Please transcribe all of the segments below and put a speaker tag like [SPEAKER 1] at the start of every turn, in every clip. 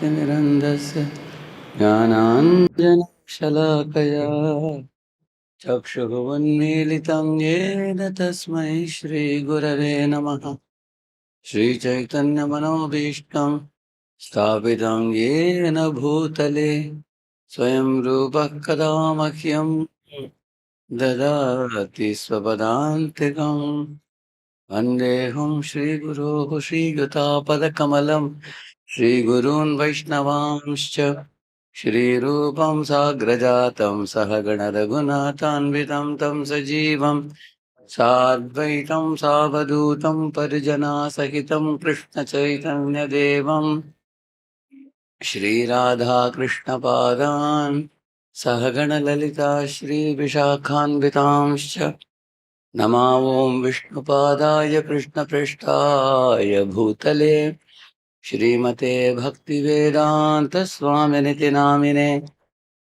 [SPEAKER 1] ज्ञानाञ्जनशलाकया ज्ञानाञ्जनशलाकया चक्षुः उन्मीलितं येन तस्मै श्रीगुरवे नमः। श्रीचैतन्यमनोभीष्टं स्थापितं येन भूतले स्वयं रूपः कदा मह्यं ददाति स्वपदान्तिकम्। वन्देऽहं श्रीगुरोः श्रीयुतापदकमलं श्रीगुरून् वैष्णवांश्च श्रीरूपं साग्रजातं सहगणरघुनाथान्वितं तं सजीवं साद्वैतं सावधूतं परिजनासहितं कृष्णचैतन्यदेवं श्रीराधाकृष्णपादान् सहगणललिता श्रीविशाखान्वितांश्च नमो विष्णुपादाय कृष्णपृष्ठाय भूतले श्रीमते भक्तिवेदान्तस्वामिनिति नामिने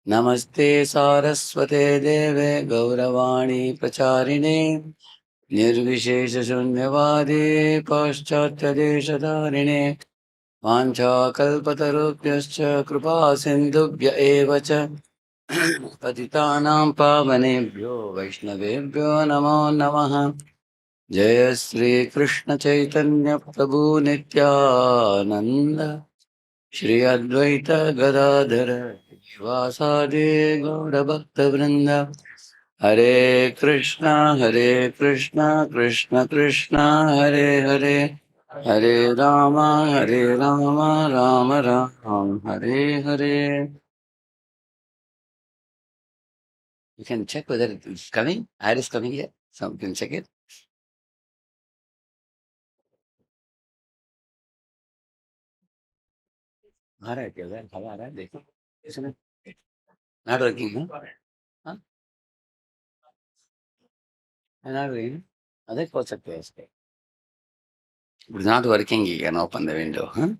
[SPEAKER 1] नमस्ते सारस्वते देवे गौरवाणी प्रचारिणे निर्विशेषशून्यवादी पाश्चात्यदेशधारिणे वाञ्छाकल्पतरुभ्यश्च कृपा सिन्धुभ्य एव च पतितानां पावनेभ्यो वैष्णवेभ्यो नमो नमः। जय श्री कृष्ण चैतन्य प्रभु नित्यानंद श्री अद्वैत गदाधर श्रीवासादि गौरभक्तवृंद। हरे कृष्णा कृष्ण कृष्ण हरे हरे, हरे Ram Ram Ram Hare Hare. You can check whether it is coming. Ad is coming here. So you can check it. आ रहा है क्या? हवा आ रहा है, देखो इसमें। Not working, huh? Huh? Not working. अरे खोल सकते हैं इसके। It's not working. You can open the window, huh?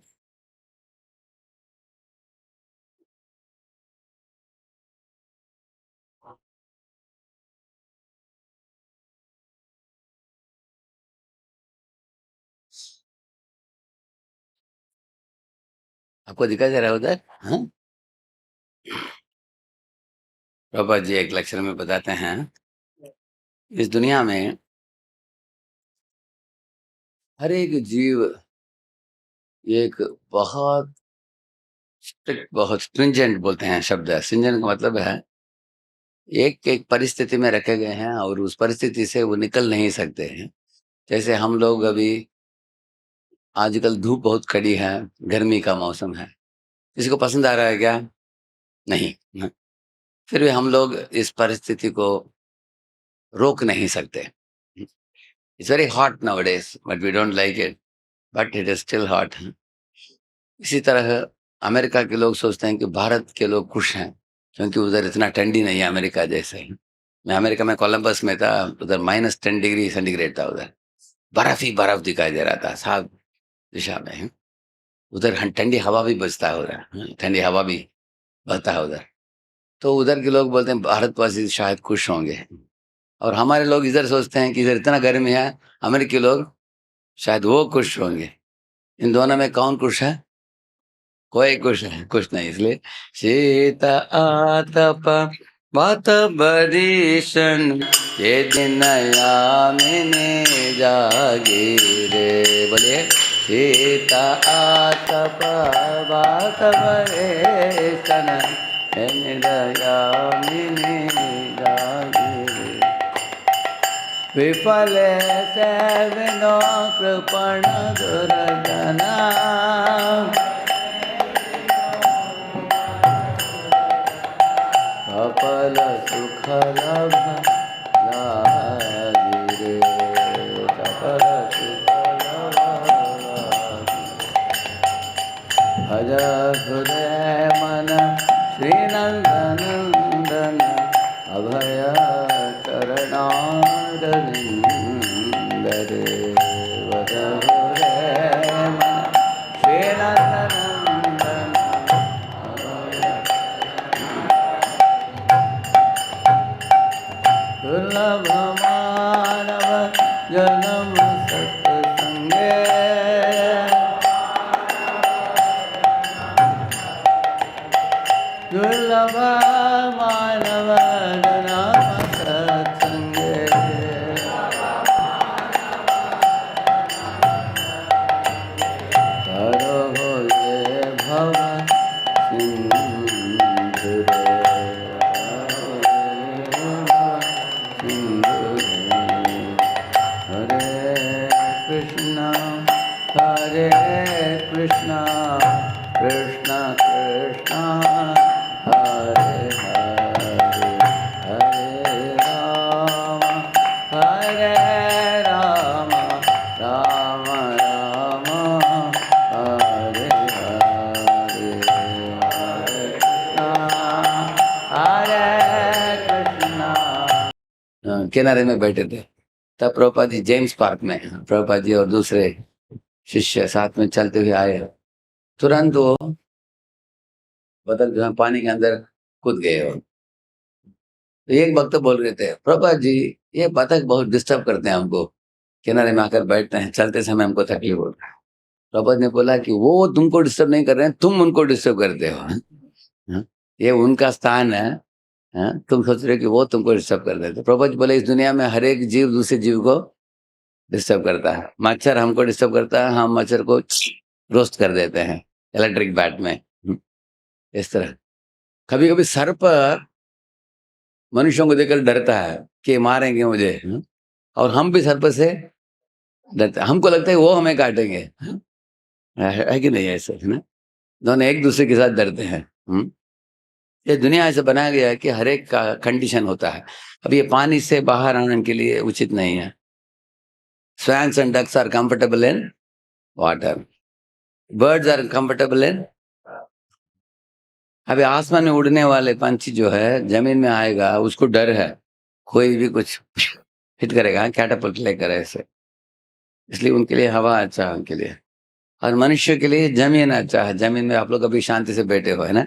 [SPEAKER 1] आपको दिखाई दे रहा है उधर? हाँ? प्रभा जी एक लेक्चर में बताते हैं, इस दुनिया में हर एक जीव एक बहुत स्ट्रिक्ट, बहुत स्ट्रिंजेंट बोलते हैं शब्द है। स्ट्रिंजेंट का मतलब है एक एक परिस्थिति में रखे गए हैं और उस परिस्थिति से वो निकल नहीं सकते हैं। जैसे हम लोग अभी आजकल धूप बहुत कड़ी है, गर्मी का मौसम है, किसी को पसंद आ रहा है क्या? नहीं। फिर भी हम लोग इस परिस्थिति को रोक नहीं सकते। It's very hot nowadays but we don't like it, but it is still hot. इसी तरह अमेरिका के लोग सोचते हैं कि भारत के लोग खुश हैं क्योंकि उधर इतना ठंडी नहीं है अमेरिका जैसे ही। मैं अमेरिका में कोलंबस में था, उधर -10 डिग्री सेंटीग्रेड था। उधर बर्फ ही बर्फ दिखाई दे रहा था साफ दिशा में। उधर ठंडी हवा भी बजता है, उधर ठंडी हवा भी बहता है उधर। तो उधर के लोग बोलते हैं भारतवासी शायद खुश होंगे, और हमारे लोग इधर सोचते हैं कि इधर इतना गर्मी है, अमेरिकी लोग शायद वो खुश होंगे। इन दोनों में कौन खुश है? कोई खुश नहीं। इसलिए शीत आतप वात बरीशन ये दिन यामिनी जागीरे। बोलिए शीत आतप वात बरीशन ये दिन यामिनी जागीरे। विफल सेवनो कृपण दुर्जना सफल सुख लभ लागिरे। सफल सुख लभ भज हृदय मन श्रीनंदनंदन अभय चरणारविंद रे। भज हृदय मन श्रीनंदनंदन दुर्लभ मानव जन्म सत्संगे दुर्लभ मानव नाम सत्संगे हरो ये भव सिंधु हरे कृष्णा कृष्णा कृष्णा हरे हरे हरे राम राम राम हरे हरे हरे कृष्णा। किनारे में बैठे थे तब प्रभुपाद जी जेम्स पार्क में, प्रभुपाद जी और दूसरे शिष्य साथ में चलते हुए आए। तुरंत वो बतख जो है पानी के अंदर कूद गए। हो तो एक भक्त बोल रहे थे, प्रभुपाद जी ये बतख बहुत डिस्टर्ब करते हैं हमको, किनारे में आकर बैठते हैं, चलते समय हमको तकलीफ होता है। प्रभुपाद ने बोला कि वो तुमको डिस्टर्ब नहीं कर रहे हैं, तुम उनको डिस्टर्ब करते हो। हाँ? ये उनका स्थान है। हाँ? तुम सोच रहे हो कि वो तुमको डिस्टर्ब कर रहे थे। प्रभुपाद जी बोले इस दुनिया में हर एक जीव दूसरे जीव को डिस्टर्ब करता है। मच्छर हमको डिस्टर्ब करता है, हम मच्छर को रोस्ट कर देते हैं इलेक्ट्रिक बैट में। इस तरह कभी कभी सर्प मनुष्यों को देखकर डरता है कि मारेंगे मुझे। और हम भी सर्प से डरते हैं, हमको लगता है वो हमें काटेंगे। है कि नहीं ऐसे, है ना? दोनों एक दूसरे के साथ डरते हैं। ये दुनिया ऐसे बनाया गया है कि हर एक का कंडीशन होता है। अब ये पानी से बाहर आने के लिए उचित नहीं है। Swans and ducks are comfortable in water, birds are comfortable in. अभी आसमान में उड़ने वाले पंछी जो है जमीन में आएगा उसको डर है, कोई भी कुछ हिट करेगा कैटापल्ट लेकर ऐसे, इसलिए उनके लिए हवा अच्छा है उनके लिए। और मनुष्य के लिए जमीन अच्छा है, जमीन में आप लोग अभी शांति से बैठे हो, है ना?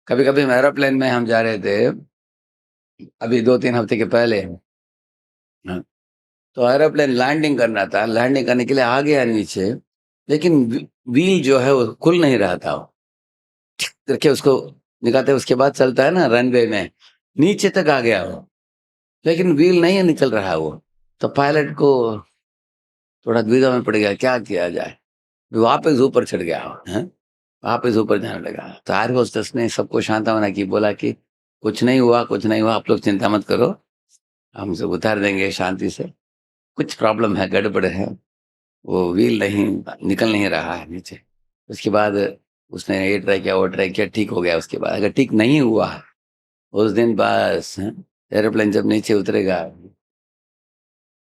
[SPEAKER 1] कभी कभी एरोप्लेन में हम जा रहे थे अभी 2-3 हफ्ते के पहले। हाँ, तो एरोप्लेन लैंडिंग करना था, लैंडिंग करने के लिए आ गया नीचे, लेकिन व्हील जो है वो खुल नहीं रहा था। देखिए उसको निकालते उसके बाद चलता है ना रनवे में, नीचे तक आ गया वो, लेकिन व्हील नहीं निकल रहा है वो। तो पायलट को थोड़ा द्विधा में पड़ गया, क्या किया जाए। वापस ऊपर चढ़ गया है, वापस ऊपर जाने लगा। तो एयर होस्टेस ने सबको सांत्वना की, बोला कि कुछ नहीं हुआ, कुछ नहीं हुआ, आप लोग चिंता मत करो, हम सब उतार देंगे शांति से। कुछ प्रॉब्लम है, गड़बड़ है, वो व्हील नहीं निकल नहीं रहा है नीचे। उसके बाद उसने ये ट्राई किया, वो ट्राई किया, ठीक हो गया। उसके बाद अगर ठीक नहीं हुआ उस दिन बस एरोप्लेन जब नीचे उतरेगा,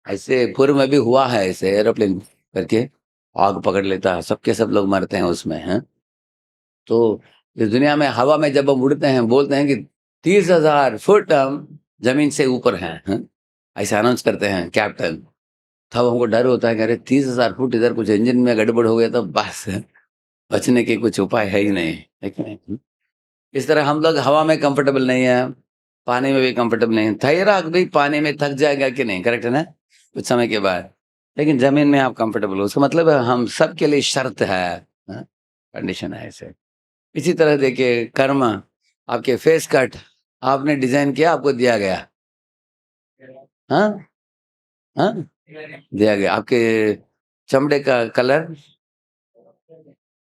[SPEAKER 1] ऐसे पूर्व में भी हुआ है ऐसे एरोप्लेन करके आग पकड़ लेता है, सबके सब लोग मरते हैं उसमें हैं। तो इस दुनिया में हवा में जब हम उड़ते हैं बोलते हैं कि 30,000 फुट हम जमीन से ऊपर हैं, ऐसे अनाउंस करते हैं कैप्टन। तब हमको डर होता है कि अरे 30,000 फुट इधर कुछ इंजन में गड़बड़ हो गया तो बस बचने के कुछ उपाय है ही नहीं, है कि नहीं? इस तरह हम लोग हवा में कंफर्टेबल नहीं है, पानी में भी कंफर्टेबल नहीं है। तैराक भी पानी में थक जाएगा कि नहीं, करेक्ट है ना, कुछ समय के बाद। लेकिन जमीन में आप कंफर्टेबल हो, उसका मतलब है हम सबके लिए शर्त है, कंडीशन है ऐसे। इसी तरह देखिए कर्म, आपके फेस कट आपने डिजाइन किया, आपको दिया गया। हाँ हाँ, दिया गया। आपके चमड़े का कलर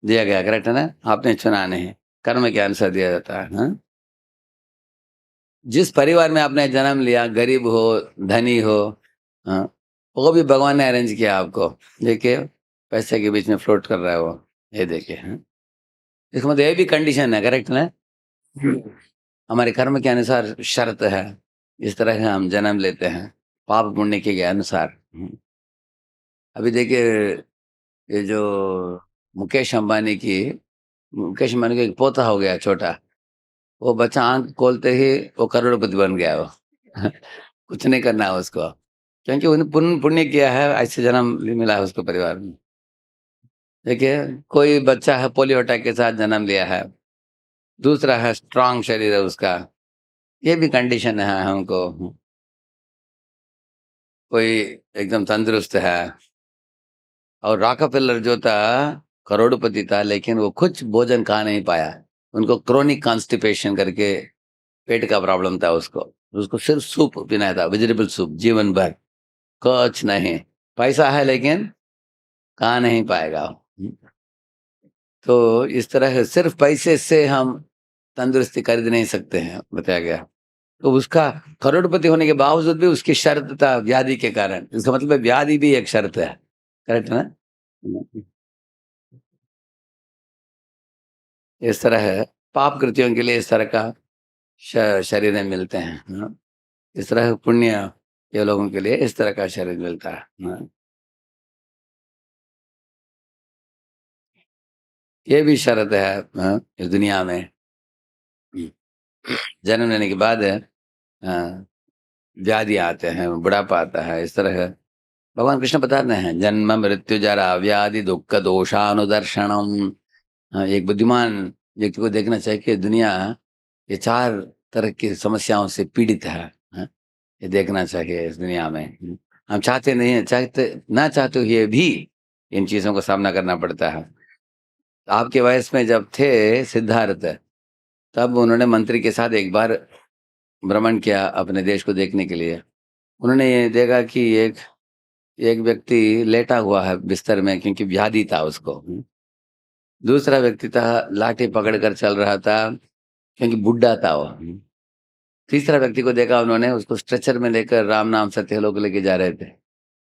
[SPEAKER 1] दिया गया, करेक्ट है ना, आपने चुना नहीं, कर्म के अनुसार दिया जाता है। हाँ? जिस परिवार में आपने जन्म लिया, गरीब हो धनी हो, हाँ, वो भी भगवान ने अरेंज किया आपको। देखिए पैसे के बीच में फ्लोट कर रहा है वो, ये देखिए। हाँ? इसका मतलब ये भी कंडीशन है, करेक्ट ना? हमारे कर्म के अनुसार शर्त है, इस तरह से हम जन्म लेते हैं पाप पुण्य के अनुसार। अभी देखिए ये जो मुकेश अंबानी का एक पोता हो गया छोटा, वो बच्चा आंख खोलते ही वो करोड़पति बन गया वो। कुछ नहीं करना है उसको, क्योंकि उन्हें पुण्य पुण्य किया है, ऐसे जन्म मिला है उसको परिवार में। देखिए कोई बच्चा है पोलियो अटैक के साथ जन्म लिया है, दूसरा है स्ट्रांग शरीर है उसका, ये भी कंडीशन है हमको। कोई एकदम तंदुरुस्त है, और रॉकफेलर जो था करोड़पति था लेकिन वो कुछ भोजन खा नहीं पाया, उनको क्रोनिक कॉन्स्टिपेशन करके पेट का प्रॉब्लम था उसको। उसको सिर्फ़ सूप पीना था, वेजिटेबल सूप जीवन भर, कुछ नहीं। पैसा है लेकिन खा नहीं पाएगा। तो इस तरह सिर्फ़ पैसे से हम तंदुरुस्ती खरीद नहीं सकते हैं, बताया गया। तो उसका करोड़पति होने के बावजूद भी उसकी शर्त था व्याधि के कारण। इसका मतलब है व्याधि भी एक शर्त है। करेक्ट है ना? हुँ। इस तरह है, पाप कृत्यों के लिए इस तरह का शरीरें मिलते हैं। हाँ, इस तरह पुण्य के लोगों के लिए इस तरह का शरीर मिलता है। हाँ, ये भी शर्त है हाँ, इस दुनिया में। हुँ, जन्म लेने के बाद व्याधि आते हैं, बुढ़ापा आता है, इस तरह है। भगवान कृष्ण बताते हैं, जन्म मृत्यु जरा व्याधि दुःख दोषानुदर्शनम्। हाँ, एक बुद्धिमान व्यक्ति को देखना चाहिए कि दुनिया ये 4 तरह की समस्याओं से पीड़ित है। हाँ, ये देखना चाहिए इस दुनिया में। हम चाहते नहीं हैं, चाहते ना चाहते हुए भी इन चीज़ों का सामना करना पड़ता है। आपके वयस में जब थे सिद्धार्थ, तब उन्होंने मंत्री के साथ एक बार भ्रमण किया अपने देश को देखने के लिए। उन्होंने ये देखा कि एक एक व्यक्ति लेटा हुआ है बिस्तर में क्योंकि व्याधि था उसको। दूसरा व्यक्ति था लाठी पकड़ कर चल रहा था क्योंकि बुड्ढा था वो। तीसरा व्यक्ति को देखा उन्होंने उसको स्ट्रेचर में लेकर राम नाम सत्यलोक लेके जा रहे थे।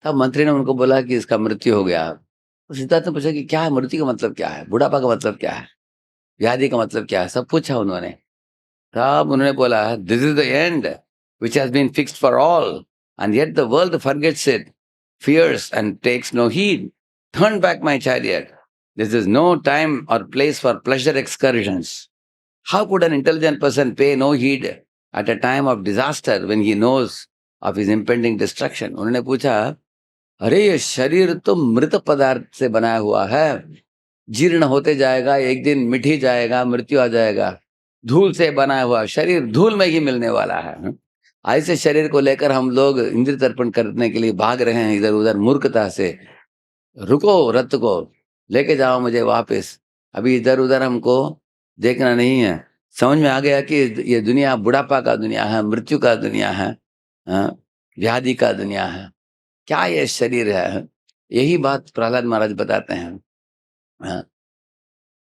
[SPEAKER 1] तब मंत्री ने उनको बोला कि इसका मृत्यु हो गया। तो सिद्धार्थ ने पूछा कि क्या है मृत्यु का मतलब क्या है? बुढ़ापा का मतलब क्या है? व्याधि का मतलब क्या है? सब पूछा उन्होंने। तब उन्होंने बोला this is the end which has been fixed for all and yet the world forgets it, fears and takes no heed. Turn back my chariot. This is no time or place for pleasure excursions. How could an intelligent person pay no heed at a time of disaster when he knows of his impending destruction? उन्होंने पूछा, अरे ये शरीर तो मृत पदार्थ से बनाया हुआ है, जीर्ण होते जाएगा, एक दिन मिट ही जाएगा, मृत्यु आ जाएगा। धूल से बनाया हुआ शरीर धूल में ही मिलने वाला है। ऐसे शरीर को लेकर हम लोग इंद्रिय तर्पण करने के लिए भाग रहे हैं इधर-उधर मूर्खता से। रुको रथ को, लेके जाओ मुझे वापस। अभी इधर-उधर हमको देखना नहीं है। समझ में आ गया कि ये दुनिया बुढ़ापा का दुनिया है, मृत्यु का दुनिया है, हाँ, व्याधि का दुनिया है। क्या ये शरीर है? यही बात प्रहलाद महाराज बताते हैं। हाँ,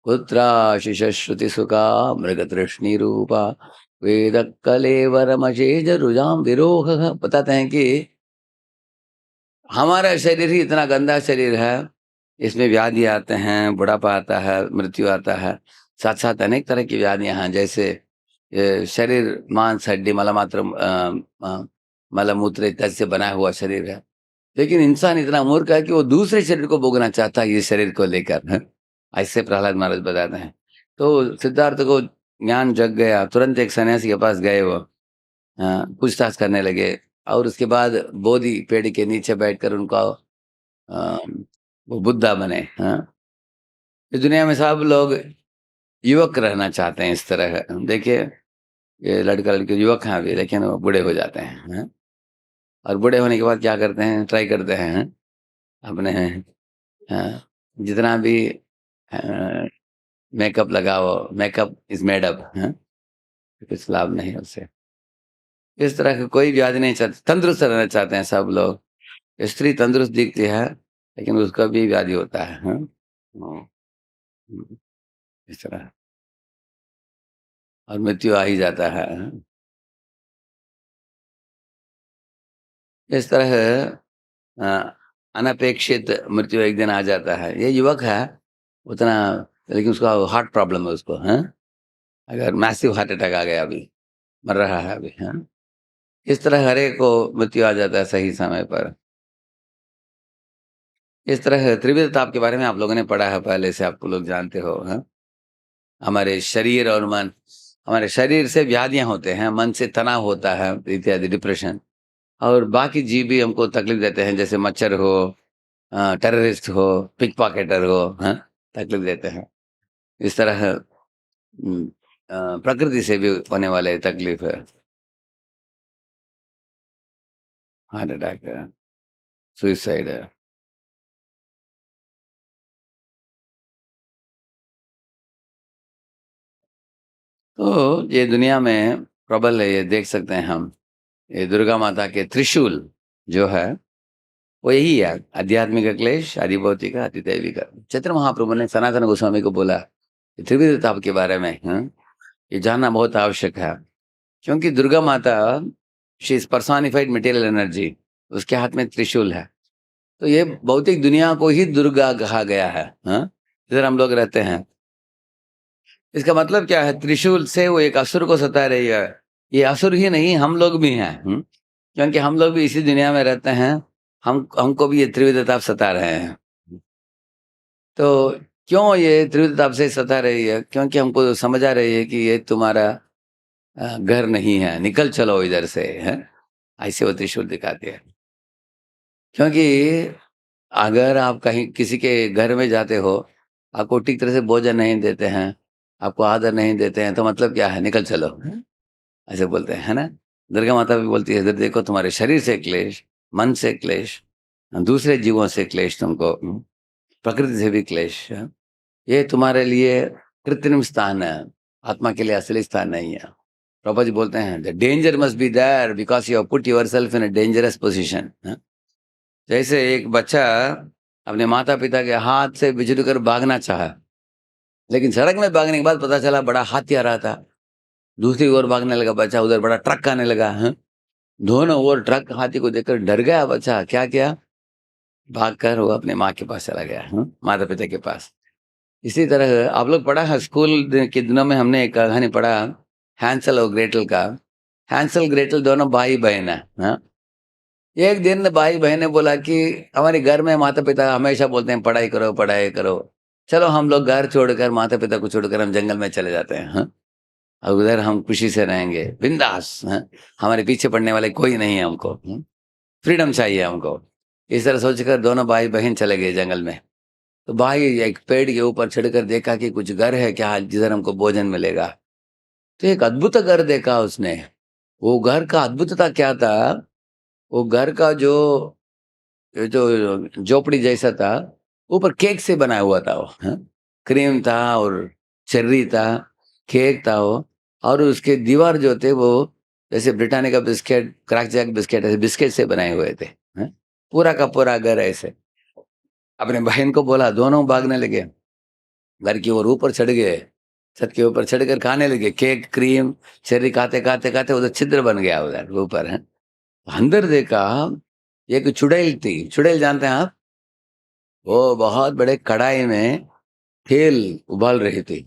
[SPEAKER 1] पुत्राशिशश्रुतिसुखा मृगतृष्णिरूपा वेदकलेवरमशेषरुजां विरोहः। बताते हैं कि हमारा शरीर ही इतना गंदा शरीर है, इसमें व्याधि आते हैं, बुढ़ापा आता है, मृत्यु आता है, साथ-साथ अनेक तरह की व्याधियाँ हैं, जैसे शरीर मांस, हड्डी, मलमात्र मल-मूत्र इत्यादि से बना हुआ शरीर है। लेकिन इंसान इतना मूर्ख है कि वो दूसरे शरीर को भोगना चाहता है, ये शरीर को लेकर, हैं? ऐसे प्रहलाद महाराज बताते हैं। तो सिद्धार्थ को ज्ञान जग गया, तुरंत एक सन्यासी के पास गए वो। पूछताछ करने लगे और उसके बाद बोधि पेड़ के नीचे बैठकर उनको अ, वो बुद्धा बने। हाँ, इस दुनिया में सब लोग युवक रहना चाहते हैं इस तरह है। देखिए, ये लड़का-लड़की युवक हैं अभी, लेकिन वो बूढ़े हो जाते हैं, हैं? और बूढ़े होने के बाद क्या करते हैं, ट्राई करते हैं, हैं? अपने जितना भी अ, मेकअप लगाओ, मेकअप इज़ मेड अप, हैं? कुछ लाभ नहीं है उससे। इस तरह का कोई व्याधि नहीं चाहते, तंदुरुस्त रहना चाहते हैं सब लोग। स्त्री तंदुरुस्त दिखती है, लेकिन उसका भी व्याधि होता है, हाँ? हुँ, हुँ, इस तरह और मृत्यु आ ही जाता है, हाँ? इस तरह अ, अनपेक्षित मृत्यु एक दिन आ जाता है। ये युवक है, उतना लेकिन उसका हार्ट प्रॉब्लम है उसको, हाँ? अगर मैसिव हार्ट अटैक आ गया अभी, मर रहा है अभी, हाँ? इस तरह हर एक को मृत्यु आ जाता है सही समय पर। इस तरह त्रिविध ताप के बारे में आप लोगों ने पढ़ा है पहले से, आप लोग जानते हो, हाँ? हमारे शरीर और मन, हमारे शरीर से व्याधियाँ होते हैं, मन से तनाव होता है इत्यादि डिप्रेशन और बाकी जीव भी हमको तकलीफ देते हैं जैसे मच्छर हो, टेररिस्ट हो, पिकपॉकेटर हो, हाँ? तकलीफ देते हैं। इस तरह प्रकृति से भी होने वाले तकलीफ है, हार्ट अटैक है, सुसाइड है। तो ये दुनिया में प्रबल है, ये देख सकते हैं हम। ये दुर्गा माता के त्रिशूल जो है, वो यही है, आध्यात्मिक क्लेश, आदिभौतिक, अतिदैविक। चैतन्य महाप्रभु ने सनातन गोस्वामी को बोला, ये त्रिविध ताप के बारे में, हाँ? ये जानना बहुत आवश्यक है, क्योंकि दुर्गा माता, she is personified material energy, उसके हाथ में त्रिशूल है। तो ये भौतिक दुनिया को ही दुर्गा कहा गया है, हाँ? इधर हम लोग रहते हैं, इसका मतलब क्या है? त्रिशूल से वो एक असुर को सता रही है। ये असुर ही नहीं, हम लोग भी हैं, क्योंकि हम लोग भी इसी दुनिया में रहते हैं। हमको भी ये त्रिविध ताप सता रहे हैं। तो क्यों ये त्रिविध ताप से सता रही है? क्योंकि हमको समझ आ रही है कि ये तुम्हारा घर नहीं है, निकल चलो इधर से, है? ऐसे वो त्रिशूल दिखाते हैं। क्योंकि अगर आप कहीं किसी के घर में जाते हो, आपको ठीक तरह से भोजन नहीं देते हैं, आपको आदर नहीं देते हैं, तो मतलब क्या है? निकल चलो, ऐसे बोलते हैं, है ना? दुर्गा माता भी बोलती है, इधर देखो, तुम्हारे शरीर से क्लेश, मन से क्लेश, दूसरे जीवों से क्लेश तुमको, प्रकृति से भी क्लेश, ये तुम्हारे लिए कृत्रिम स्थान है, आत्मा के लिए असली स्थान नहीं है। प्रभु जी बोलते हैं, the danger must be there because you have put yourself in a dangerous position. जैसे एक बच्चा अपने माता पिता के हाथ से बिछड़ कर भागना चाहा, लेकिन सड़क में भागने के बाद पता चला बड़ा हाथी आ रहा था। दूसरी ओर भागने लगा बच्चा, उधर बड़ा ट्रक आने लगा, है? दोनों ओर ट्रक हाथी को देखकर डर गया बच्चा। क्या किया? भागकर वो अपने माँ के पास चला गया, माता पिता के पास। इसी तरह आप लोग पढ़ा है, के दिनों में हमने एक कहानी पढ़ा, हैंसल और ग्रेटल का। हैंसल ग्रेटल दोनों भाई बहन है, हाँ? एक दिन भाई बहन ने बोला कि हमारे घर में माता पिता हमेशा बोलते हैं पढ़ाई करो पढ़ाई करो, चलो हम लोग घर छोड़कर, माता पिता को छोड़कर हम जंगल में चले जाते हैं, हाँ? और उधर हम खुशी से रहेंगे, बिंदास, हैं? हमारे पीछे पड़ने वाले कोई नहीं है हमको, फ्रीडम चाहिए हमको। इस तरह सोचकर दोनों भाई बहन चले गए जंगल में। तो भाई एक पेड़ के ऊपर चढ़कर देखा कि कुछ घर है क्या जिधर हमको भोजन मिलेगा। तो एक अद्भुत घर देखा उसने। वो घर का अद्भुतता क्या था? वो घर का जो जो झोपड़ी जैसा था, ऊपर केक से बना हुआ था वो, क्रीम था और चेर्री था, केक था वो। और उसके दीवार जो थे वो जैसे ब्रिटानिया का बिस्किट, क्रैक जैक बिस्किट, ऐसे बिस्किट से बनाए हुए थे, पूरा का पूरा घर ऐसे। अपने बहन को बोला, दोनों भागने लगे, घर की ओर ऊपर चढ़ गए, छत के ऊपर चढ़कर खाने लगे केक, क्रीम, चेरी, खाते खाते खाते उधर छिद्र बन गया उधर ऊपर, है? अंदर देखा, एक चुड़ैल थी। चुड़ैल जानते हैं आप? वो बहुत बड़े कढ़ाई में तेल उबाल रही थी,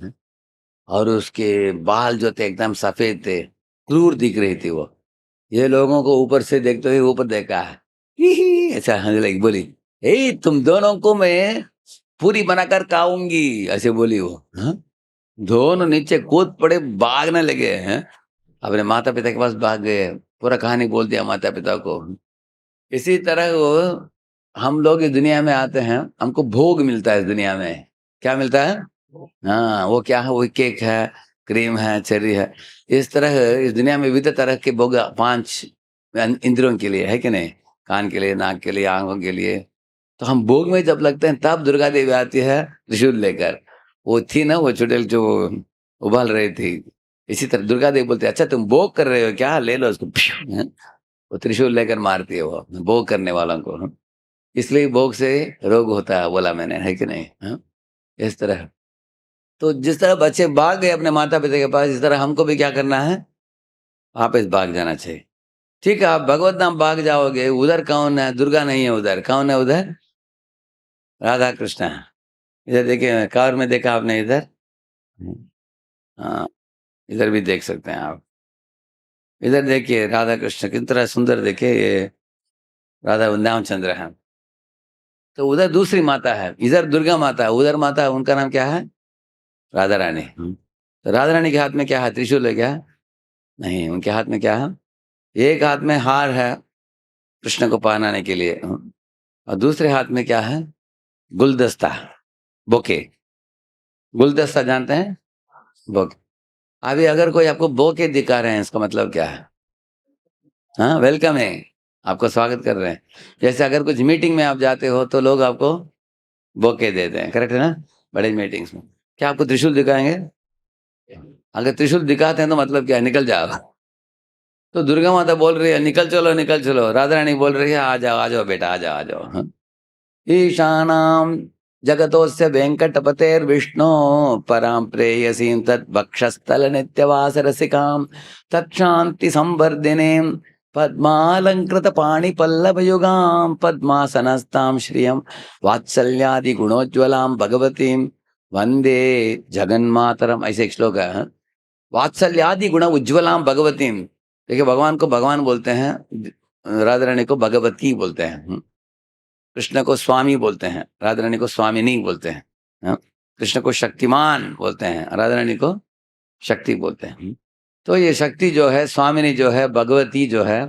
[SPEAKER 1] और उसके बाल जो थे एकदम सफेद थे, क्रूर दिख रही थी वो। ये लोगों को ऊपर से देखते हुए ऊपर देखा है, ही ही, ऐसा हंसने लगी, बोली, ए तुम दोनों को मैं पूरी बनाकर खाऊंगी, ऐसे बोली वो, दोनों नीचे कूद पड़े, भागने लगे हैं, अपने माता पिता के पास भाग गए। पूरा कहानी बोल दिया माता पिता को। इसी तरह वो, हम लोग इस दुनिया में आते हैं, हमको भोग मिलता है इस दुनिया में। क्या मिलता है? हाँ, वो क्या है? वो केक है, क्रीम है, चेरी है। इस तरह इस दुनिया में विविध तरह के भोग, 5 इंद्रियों के लिए है कि नहीं? कान के लिए, नाक के लिए, आंखों के लिए। तो हम भोग में जब लगते हैं तब दुर्गा देवी आती है त्रिशूल लेकर। वो थी ना वो चुड़ैल जो उबाल रही थी, इसी तरह दुर्गा देवी बोलती है, अच्छा तुम भोग कर रहे हो क्या, ले लो उसको, हैं? वो त्रिशूल लेकर मारती है वो भोग करने वालों को, इसलिए भोग से रोग होता है, बोला मैंने, है कि नहीं, इस तरह। तो जिस तरह बच्चे भाग गए अपने माता पिता के पास, इस तरह हमको भी क्या करना है? वापस भाग जाना चाहिए। ठीक है, आप भगवत धाम भाग जाओगे, उधर कौन है? दुर्गा नहीं है उधर, कौन है उधर? राधा कृष्ण है। इधर देखिए, कार में देखा आपने इधर? हाँ, इधर भी देख सकते हैं आप। इधर देखिए राधा कृष्ण कितना सुंदर, देखिए ये राधा वृंदावन चंद्र है। तो उधर दूसरी माता है, इधर दुर्गा माता है, उधर माता है, उनका नाम क्या है? राधा रानी। तो राधा रानी के हाथ में क्या है? त्रिशूल है क्या? नहीं, उनके हाथ में क्या है? एक हाथ में हार है कृष्ण को पहनाने के लिए, और दूसरे हाथ में क्या है? गुलदस्ता, बोके। गुलदस्ता जानते हैं? बोके। अभी अगर कोई आपको बोके दिखा रहे हैं, इसका मतलब क्या है? हाँ, वेलकम है, आपको स्वागत कर रहे हैं। जैसे अगर कुछ मीटिंग में आप जाते हो तो लोग आपको बोके देते हैं, करेक्ट है ना? बड़े मीटिंग्स में क्या आपको त्रिशूल दिखाएंगे? अगर त्रिशूल दिखाते हैं तो मतलब क्या है, निकल जाओ। तो दुर्गा माता बोल रही है निकल चलो, राधा रानी बोल रही है आ जाओ बेटा, आ जाओ आ जाओ। हाँ? ईशानां जगतोस्य वेङ्कटपतेर्विष्णो परां प्रेयसीं तद्वक्षस्थलनित्यवासरसिकां तत्क्षान्तिसंवर्धिनीं पद्मालङ्कृतपाणिपल्लवयुगां पद्मासनस्तां श्रियं वात्सल्यादिगुणोज्ज्वलां भगवतीं वन्दे जगन्मातरम, ऐसे एक श्लोक है। हाँ? वात्सल्यादि गुण उज्ज्वलां भगवतीं, देखिए भगवान को भगवान बोलते हैं, राधा रानी को भगवती बोलते हैं। कृष्ण को स्वामी बोलते हैं, राधा रानी को स्वामिनी बोलते हैं। हाँ? कृष्ण को शक्तिमान बोलते हैं, राधा रानी को शक्ति बोलते हैं। तो ये शक्ति जो है, स्वामिनी जो है, भगवती जो है,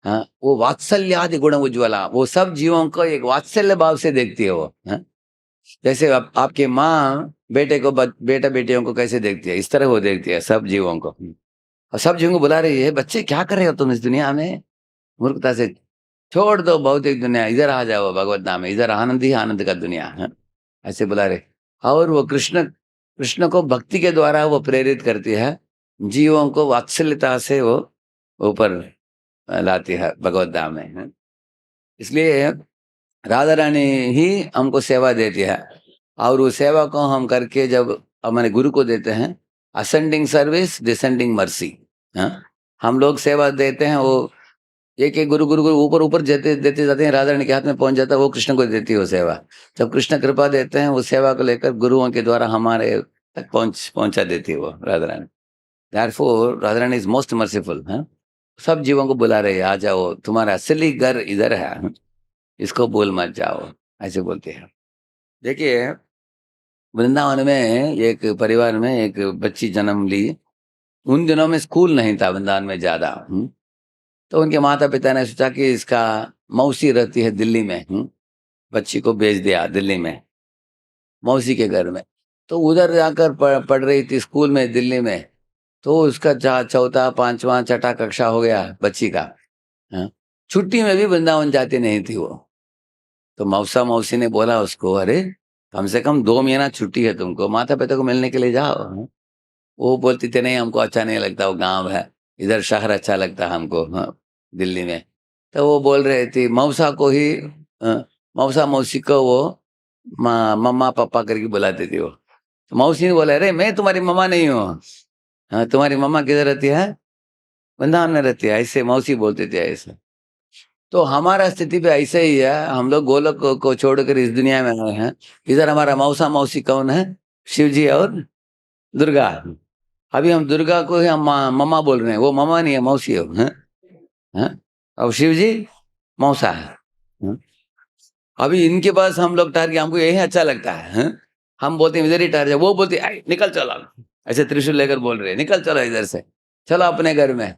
[SPEAKER 1] हाँ, वो वात्सल्यादि गुण उज्ज्वला, वो सब जीवों को एक वात्सल्य भाव से देखती है वो। हाँ? जैसे आपके माँ बेटे को बेटा बेटियों को कैसे देखती है, इस तरह वो देखती है सब जीवों को। और सब जीवों को बुला रही है, बच्चे क्या कर रहे हो तुम इस दुनिया में, मूर्खता से छोड़ दो भौतिक दुनिया, इधर आ जाओ भगवत नाम में, इधर आनंद ही आनंद का दुनिया है, ऐसे बुला रहे। और वो कृष्ण कृष्ण को भक्ति के द्वारा वो प्रेरित करती है, जीवों को वात्सल्यता से वो ऊपर लाती है भगवत धाम में। है? इसलिए राधा रानी ही हमको सेवा देती है, और उस सेवा को हम करके जब हमारे गुरु को देते हैं, असेंडिंग सर्विस डिसेंडिंग मर्सी। हम लोग सेवा देते हैं, वो एक एक गुरु गुरु गुरु ऊपर ऊपर देते देते जाते हैं, राधा रानी के हाथ में पहुंच जाता है, वो कृष्ण को देती है वो सेवा। जब कृष्ण कृपा देते हैं, उस सेवा को लेकर गुरुओं के द्वारा हमारे तक पहुंचा देती है वो Radha Rani. Therefore, Radha Rani is most merciful. सब जीवों को बुला रहे हैं, आ जाओ, तुम्हारा असली घर इधर है, इसको भूल मत जाओ, ऐसे बोलते हैं। देखिए वृंदावन में एक परिवार में एक बच्ची जन्म ली। उन दिनों में स्कूल नहीं था वृंदावन में ज्यादा। तो उनके माता पिता ने सोचा कि इसका मौसी रहती है दिल्ली में, बच्ची को भेज दिया दिल्ली में मौसी के घर में। तो उधर जाकर पढ़ रही थी स्कूल में दिल्ली में। तो उसका चौथा पांचवा छठा कक्षा हो गया बच्ची का। हाँ? छुट्टी में भी वृंदावन जाती नहीं थी वो। तो मौसी ने बोला उसको, अरे कम से कम 2 महीना छुट्टी है तुमको, माता पिता को मिलने के लिए जाओ। वो बोलती थी नहीं हमको अच्छा नहीं लगता, वो गांव है, इधर शहर अच्छा लगता है हमको। हाँ, दिल्ली में। तो वो बोल रहे थे मौसा को ही, मौसा मौसी को वो मम्मा पापा करके बुलाते थे वो। तो मौसी ने बोला अरे मैं तुम्हारी मम्मा नहीं हूँ। हाँ, तुम्हारी मम्मा किधर रहती है, वृंदावन में रहती है, ऐसे मौसी बोलते थे ऐसे। तो हमारा स्थिति भी ऐसे ही है, हम लोग गोलक को छोड़कर इस दुनिया में आए हैं। इधर हमारा मौसा मौसी कौन है, शिव जी और दुर्गा। अभी हम दुर्गा को ही हम मम्मा बोल रहे हैं, वो मम्मा नहीं है, मौसी है। हैं? और शिव जी मौसा है। हैं? अभी इनके पास हम लोग ठहर के हमको यही अच्छा लगता है। हैं? हम बोलते हैं इधर ही ठहर जाओ, वो बोलते हैं निकल चलो, ऐसे त्रिशूल लेकर बोल रहे हैं निकल चलो इधर से, चलो अपने घर में।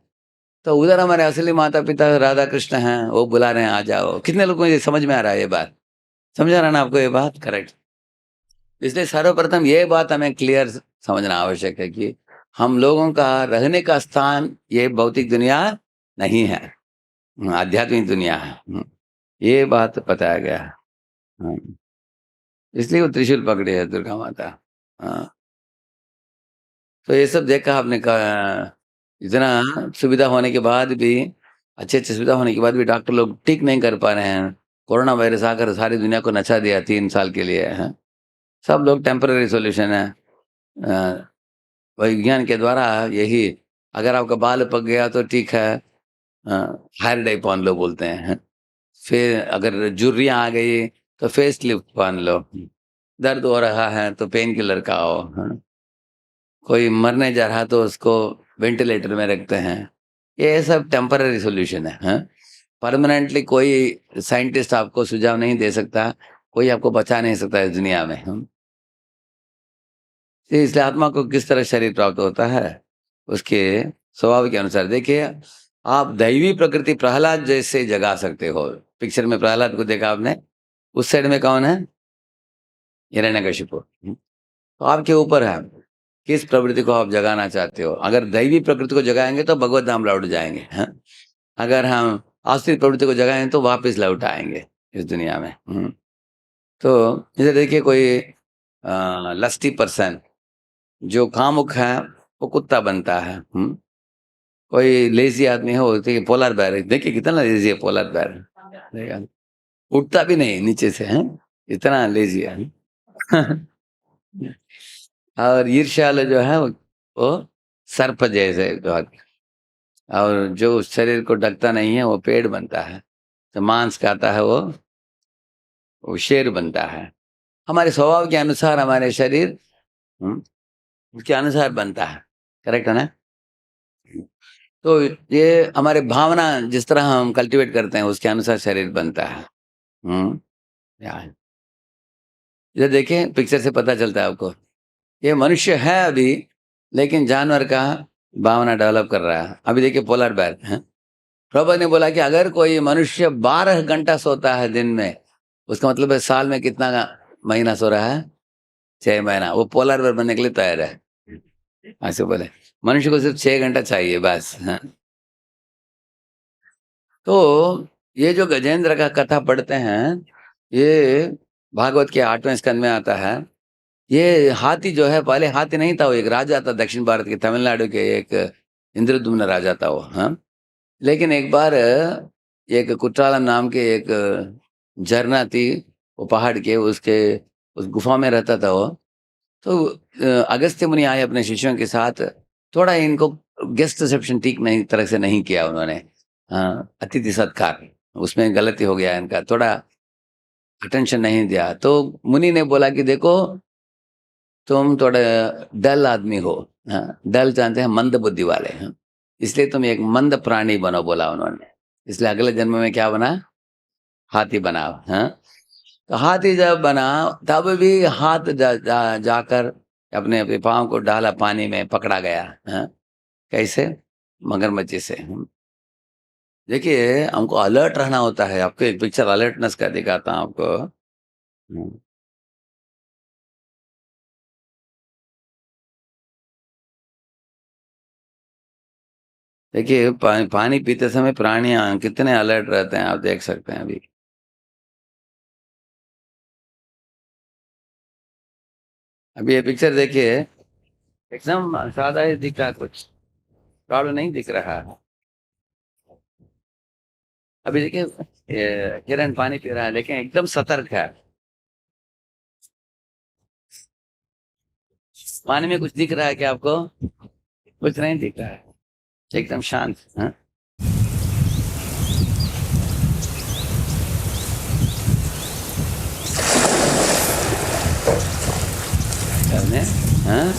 [SPEAKER 1] तो उधर हमारे असली माता पिता राधा कृष्ण हैं, वो बुला रहे हैं आ जाओ। कितने लोगों को ये समझ में आ रहा है, ये बात समझ आ रहा है ना आपको, ये बात करेक्ट। इसलिए सर्वप्रथम ये बात हमें क्लियर समझना आवश्यक है कि हम लोगों का रहने का स्थान ये भौतिक दुनिया नहीं है, आध्यात्मिक दुनिया है। ये बात बताया गया है। इसलिए वो त्रिशूल पकड़ी है दुर्गा माता। हाँ, तो ये सब देखा आपने कहा, इतना सुविधा होने के बाद भी, अच्छे अच्छे सुविधा होने के बाद भी डॉक्टर लोग ठीक नहीं कर पा रहे हैं। कोरोना वायरस आकर सारी दुनिया को नचा दिया 3 साल के लिए है। सब लोग टेम्पररी सॉल्यूशन है, विज्ञान के द्वारा यही। अगर आपका बाल पक गया तो ठीक है, हेयर डाई पहन लो बोलते हैं। फिर अगर झुर्रियाँ आ गई तो फेस लिफ्ट पहन लो। दर्द हो रहा है तो पेन किलर खाओ। कोई मरने जा रहा तो उसको वेंटिलेटर में रखते हैं। ये सब टेम्पररी सॉल्यूशन है। परमानेंटली कोई साइंटिस्ट आपको सुझाव नहीं दे सकता, कोई आपको बचा नहीं सकता इस दुनिया में। इसलिए आत्मा को किस तरह शरीर प्राप्त होता है, उसके स्वभाव के अनुसार। देखिए आप दैवी प्रकृति प्रहलाद जैसे जगा सकते हो। पिक्चर में प्रहलाद को देखा आपने, उस साइड में कौन है, हिरण्यकशिपु। तो आपके ऊपर है किस प्रवृत्ति को आप जगाना चाहते हो। अगर दैवी प्रकृति को जगाएंगे तो भगवत धाम लौट जाएंगे। अगर हम आश्रित प्रवृत्ति को जगाएंगे तो वापस लौट आएंगे इस दुनिया में। तो इधर देखिए कोई लस्टी पर्सन जो कामुक है, वो कुत्ता बनता है। कोई लेजी आदमी हो तो पोलर बैर, देखिए कितना लेजी है पोलर बैर, देखा? उठता भी नहीं नीचे से, हैं इतना लेजी है। और ईर्ष्यालु जो है वो सर्प जैसे, और जो शरीर को ढकता नहीं है वो पेड़ बनता है, तो मांस खाता है वो शेर बनता है। हमारे स्वभाव के अनुसार हमारे शरीर उसके अनुसार बनता है, करेक्ट है ना? तो ये हमारे भावना जिस तरह हम कल्टीवेट करते हैं उसके अनुसार शरीर बनता है। यार ये देखिए पिक्चर से पता चलता है आपको, ये मनुष्य है अभी, लेकिन जानवर का भावना डेवलप कर रहा है। अभी देखिए पोलर बैर है, प्रभु ने बोला कि अगर कोई मनुष्य 12 घंटा सोता है दिन में, उसका मतलब है साल में कितना महीना सो रहा है? 6 महीना। वो पोलर बैर बनने के लिए तैयार है। ऐसे बोले मनुष्य को सिर्फ 6 घंटा चाहिए बस। हाँ। तो ये जो गजेंद्र का कथा पढ़ते हैं, ये भागवत के 8वें स्कंद में आता है। ये हाथी जो है, पहले हाथी नहीं था, वो एक राजा था दक्षिण भारत के, तमिलनाडु के एक इंद्रद्युम्न राजा था वो। हाँ, लेकिन एक बार एक कुट्रालम नाम के एक झरना थी, वो पहाड़ के उसके उस गुफा में रहता था वो। तो अगस्त्य मुनि आए अपने शिष्यों के साथ, थोड़ा इनको गेस्ट रिसेप्शन ठीक नहीं तरह से नहीं किया उन्होंने। अतिथि सत्कार उसमें गलती हो गया, इनका थोड़ा अटेंशन नहीं दिया। तो मुनि ने बोला कि देखो तुम थोड़ा डल आदमी हो, डल जानते हैं मंद बुद्धि वाले हैं, इसलिए तुम एक मंद प्राणी बनो, बोला उन्होंने। इसलिए अगले जन्म में क्या बना? हाथी बना। हाँ, तो हाथी जब बना तब भी हाथ जाकर अपने अपने पाँव को डाला पानी में, पकड़ा गया। हाँ, कैसे? मगरमच्छ से। देखिए हमको अलर्ट रहना होता है। आपको एक पिक्चर अलर्टनेस का दिखाता हूँ आपको। देखिए पानी पीते समय प्राणी कितने अलर्ट रहते हैं, आप देख सकते हैं अभी। अभी ये पिक्चर देखिए, एकदम सादा ही दिख रहा, कुछ प्रॉब्लम नहीं दिख रहा है। अभी देखिए हिरन पानी पी रहा है, लेकिन एकदम सतर्क है। पानी में कुछ दिख रहा है क्या आपको? कुछ नहीं दिख रहा है, एकदम शांत। हाँ, करने। हाँ,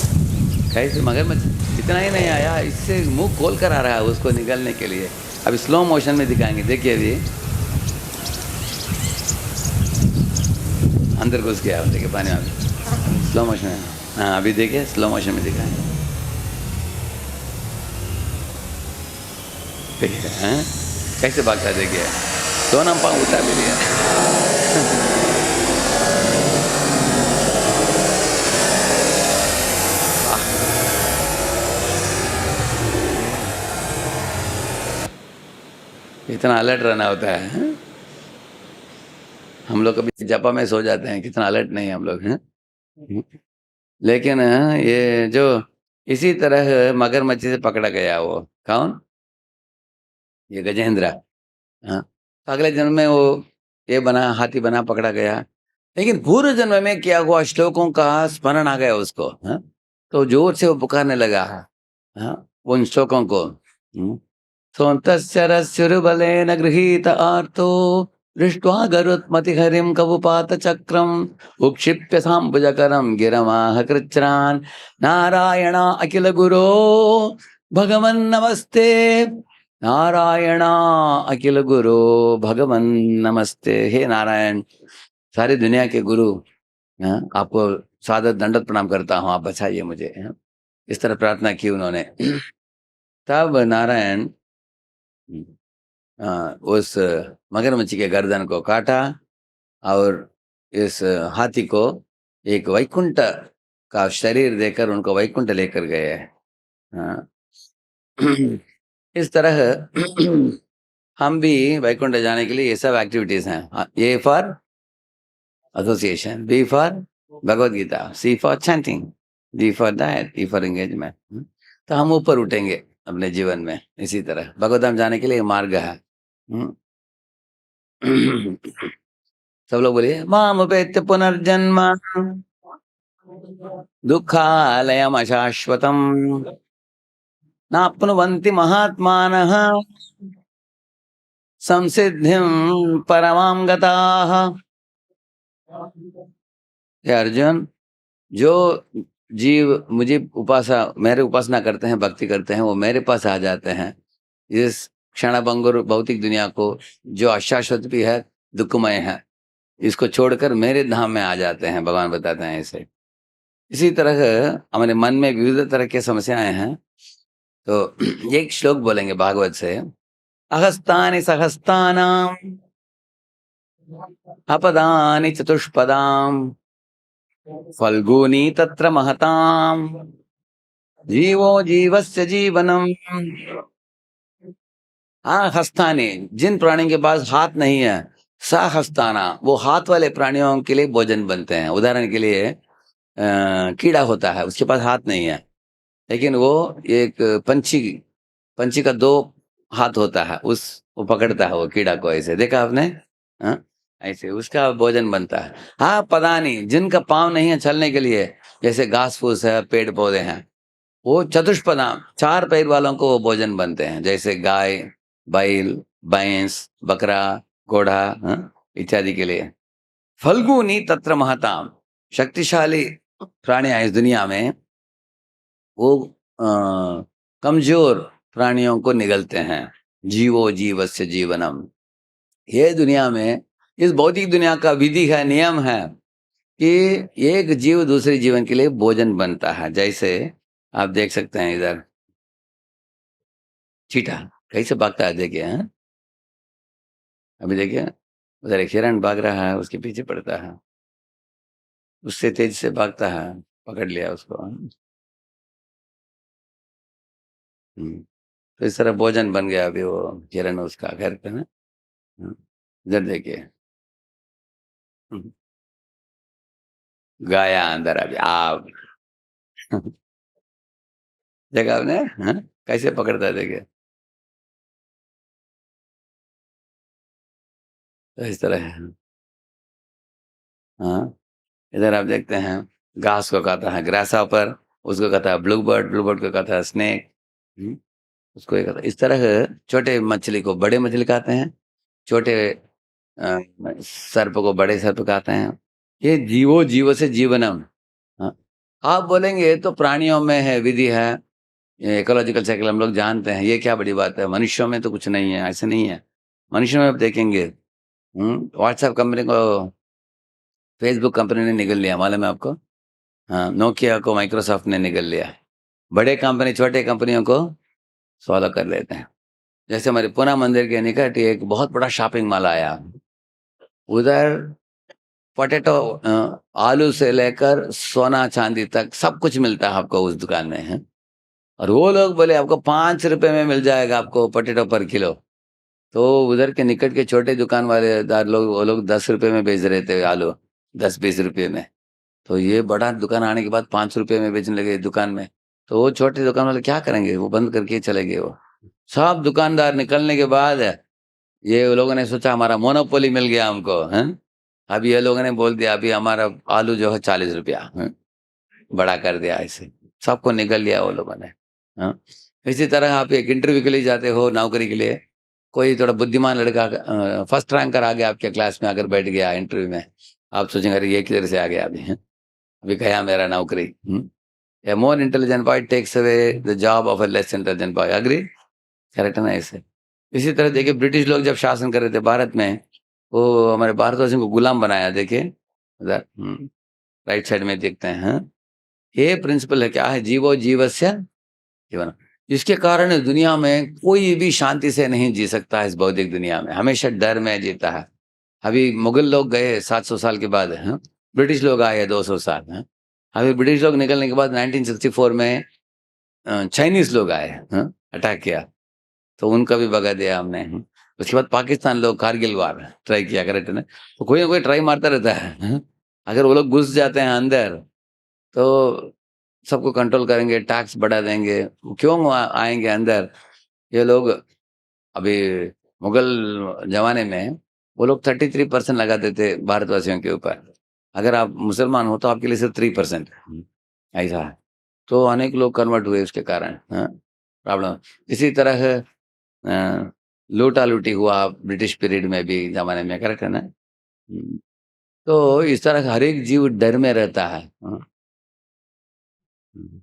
[SPEAKER 1] कैसे? मगरमच्छ इतना ही नहीं आया, इससे मुंह खोल कर आ रहा है उसको निकलने के लिए। अभी स्लो मोशन में दिखाएंगे, देखिए अभी अंदर घुस गया, देखिए पानी में, स्लो मोशन में। हाँ अभी देखिए स्लो मोशन में दिखाएंगे, देखिए हाँ कैसे भागता है, देखिए दोनों पाँव उठा भी लिया। इतना अलर्ट रहना होता है। हाँ? हम लोग कभी जपा में सो जाते हैं, कितना अलर्ट नहीं है हम लोग हैं। लेकिन ये जो इसी तरह मगरमच्छ से पकड़ा गया, वो कौन? ये गजेंद्र। हाँ, तो अगले जन्म में वो ये बना, हाथी बना, पकड़ा गया। लेकिन पूर्व जन्म में क्या हुआ, श्लोकों का स्मरण आ गया उसको। हाँ, तो जोर से वो पुकारने लगा। हाँ, उन श्लोकों को। सोऽन्तश्चरस्युर्बलेन गृहीत आर्तो दृष्ट्वा गरुत्मतिहरिं कवुपातचक्रम् उक्षिप्य साम्बुजकरं गिरमाह कृच्छ्रान् नारायण अखिल गुरो भगवन् नमस्ते, नारायण अखिल गुरो भगवन् नमस्ते। हे नारायण, सारी दुनिया के गुरु, आपको सादर दंडवत प्रणाम करता हूँ, आप बचाइए मुझे। इस तरह प्रार्थना की उन्होंने। तब नारायण उस मगरमच्छ के गर्दन को काटा और इस हाथी को एक वैकुंठ का शरीर देकर उनको वैकुंठ लेकर गए। हाँ। इस तरह हम भी वैकुंठ जाने के लिए ये सब एक्टिविटीज हैं। A for association, B for Bhagavad Gita, C for chanting, D for that, E for engagement. तो हम ऊपर उठेंगे अपने जीवन में। इसी तरह भगवत धाम जाने के लिए मार्ग है। सब लोग बोलिए, माम उपेत्य पुनर्जन्म दुःखालयम अशाश्वतम नाप्नुवन्ति महात्मानः संसिद्धिं परमां गताः। हे अर्जुन, जो जीव मुझे मेरे उपासना करते हैं, भक्ति करते हैं, वो मेरे पास आ जाते हैं। इस क्षणभंगुर भौतिक दुनिया को, जो अशाश्वत भी है, दुखमय है, इसको छोड़कर मेरे धाम में आ जाते हैं, भगवान बताते हैं ऐसे। इसी तरह हमारे मन में विविध तरह की समस्याएं हैं, तो एक श्लोक बोलेंगे भागवत से, अहस्तानि सहस्तानाम अपदानि चतुष्पदाम फल्गुनी तत्र महताम जीवो जीवस्य जीवनम। हस्तानि, जिन प्राणियों के पास हाथ नहीं है, सहस्ताना, वो हाथ वाले प्राणियों के लिए भोजन बनते हैं। उदाहरण के लिए कीड़ा होता है, उसके पास हाथ नहीं है, लेकिन वो एक पंछी का 2 हाथ होता है, वो पकड़ता है वो कीड़ा को, ऐसे देखा आपने? हाँ, ऐसे उसका भोजन बनता है। हाँ, पदानी, जिनका पाँव नहीं है चलने के लिए, जैसे घास फूस है, पेड़ पौधे हैं, वो चतुष्पदाम, 4 पैर वालों को वो भोजन बनते हैं, जैसे गाय, बैल, भैंस, बकरा, घोड़ा, इत्यादि के लिए। फल्गुनी तत्र महताम, शक्तिशाली प्राणी इस दुनिया में वो कमजोर प्राणियों को निगलते हैं। जीवो जीवस्य जीवनम। ये दुनिया में, इस भौतिक दुनिया का विधि है, नियम है कि एक जीव दूसरे जीवन के लिए भोजन बनता है। जैसे आप देख सकते हैं इधर चीटा कैसे भागता है, देखिए। अभी देखिए उधर एक हिरण भाग रहा है, उसके पीछे पड़ता है, उससे तेज से भागता है, पकड़ लिया उसको। तो इस तरह भोजन बन गया अभी वो हिरण उसका घर पे ना। इधर देखिए, गया अंदर अभी आप। देखा आपने? कैसे पकड़ता है, देखिए। तो इस तरह है। हाँ, इधर आप देखते हैं घास को खाता है ग्रास हॉपर, उसको खाता है ब्लू बर्ड को खाता है स्नेक, उसको ये खाता है। इस तरह छोटे मछली को बड़े मछली खाते हैं, छोटे सर्प को बड़े सर्प खाते हैं। ये जीवो से जीवनम। हाँ, आप बोलेंगे तो प्राणियों में है, विधि है, इकोलॉजिकल साइकिल हम लोग जानते हैं, ये क्या बड़ी बात है, मनुष्यों में तो कुछ नहीं है, ऐसे नहीं है। मनुष्यों में आप देखेंगे, व्हाट्सएप कंपनी को फेसबुक कंपनी ने निगल लिया, मालूम है आपको? हाँ, नोकिया को माइक्रोसॉफ्ट ने निगल लिया। बड़े कंपनी छोटे कंपनियों को सॉल्व कर लेते हैं। जैसे हमारे पूना मंदिर के निकट एक बहुत बड़ा शॉपिंग मॉल आया, उधर पोटैटो, आलू से लेकर सोना चांदी तक सब कुछ मिलता है आपको उस दुकान में है। और वो लोग बोले आपको 5 रुपए में मिल जाएगा आपको पोटैटो पर किलो। तो उधर के निकट के छोटे दुकान वाले दार लोग, वो लोग 10 रुपए में बेच रहे थे आलू, 10-20 रुपये में। तो ये बड़ा दुकान आने के बाद 5 रुपये में बेचने लगे दुकान में। तो वो छोटे दुकान वाले क्या करेंगे, वो बंद करके चले गए। वो सब दुकानदार निकलने के बाद ये लोगों ने सोचा हमारा मोनोपोली मिल गया हमको, हैं? अभी ये लोगों ने बोल दिया अभी हमारा आलू जो है 40 रुपया, बड़ा कर दिया ऐसे, सबको निकल लिया वो लोगों ने। हाँ, इसी तरह आप एक इंटरव्यू के लिए जाते हो नौकरी के लिए, कोई थोड़ा बुद्धिमान लड़का फर्स्ट रैंकर आ गया आपके क्लास में, आकर बैठ गया इंटरव्यू में, आप सोचेंगे अरे ये किधर से आ गया अभी, अभी गया मेरा नौकरी। A more intelligent boy takes away the job of a less intelligent boy, agree? Correct है ना ऐसे? इसी तरह देखिए ब्रिटिश लोग जब शासन कर रहे थे भारत में, वो हमारे भारतवासियों को गुलाम बनाया, देखिए उधर राइट साइड में देखते हैं। ये प्रिंसिपल है, क्या है? जीवो जीवस्य जीवन। इसके कारण इस दुनिया में कोई भी शांति से नहीं जी सकता है, इस भौतिक दुनिया में हमेशा डर में जीता है। अभी मुगल लोग गए 700 साल के बाद, ब्रिटिश लोग आए 200 साल, अभी ब्रिटिश लोग निकलने के बाद 1964 में चाइनीज लोग आए, अटैक किया, तो उनका भी भगा दिया हमने। उसके बाद पाकिस्तान लोग कारगिल वार ट्राई किया, करेक्ट है ना? तो कोई ना कोई ट्राई मारता रहता है, अगर वो लोग घुस जाते हैं अंदर तो सबको कंट्रोल करेंगे, टैक्स बढ़ा देंगे। क्यों आएँगे अंदर? ये लोग अभी मुगल ज़माने में वो लोग 33% लगाते थे भारतवासियों के ऊपर। अगर आप मुसलमान हो तो आपके लिए सिर्फ़ 3% ऐसा है। तो अनेक लोग कन्वर्ट हुए उसके कारण, हाँ, प्रॉब्लम। इसी तरह लूटा-लूटी हुआ ब्रिटिश पीरियड में भी ज़माने में, करेक्ट है ना? हुँ। तो इस तरह हर एक जीव डर में रहता है। हाँ। हुँ।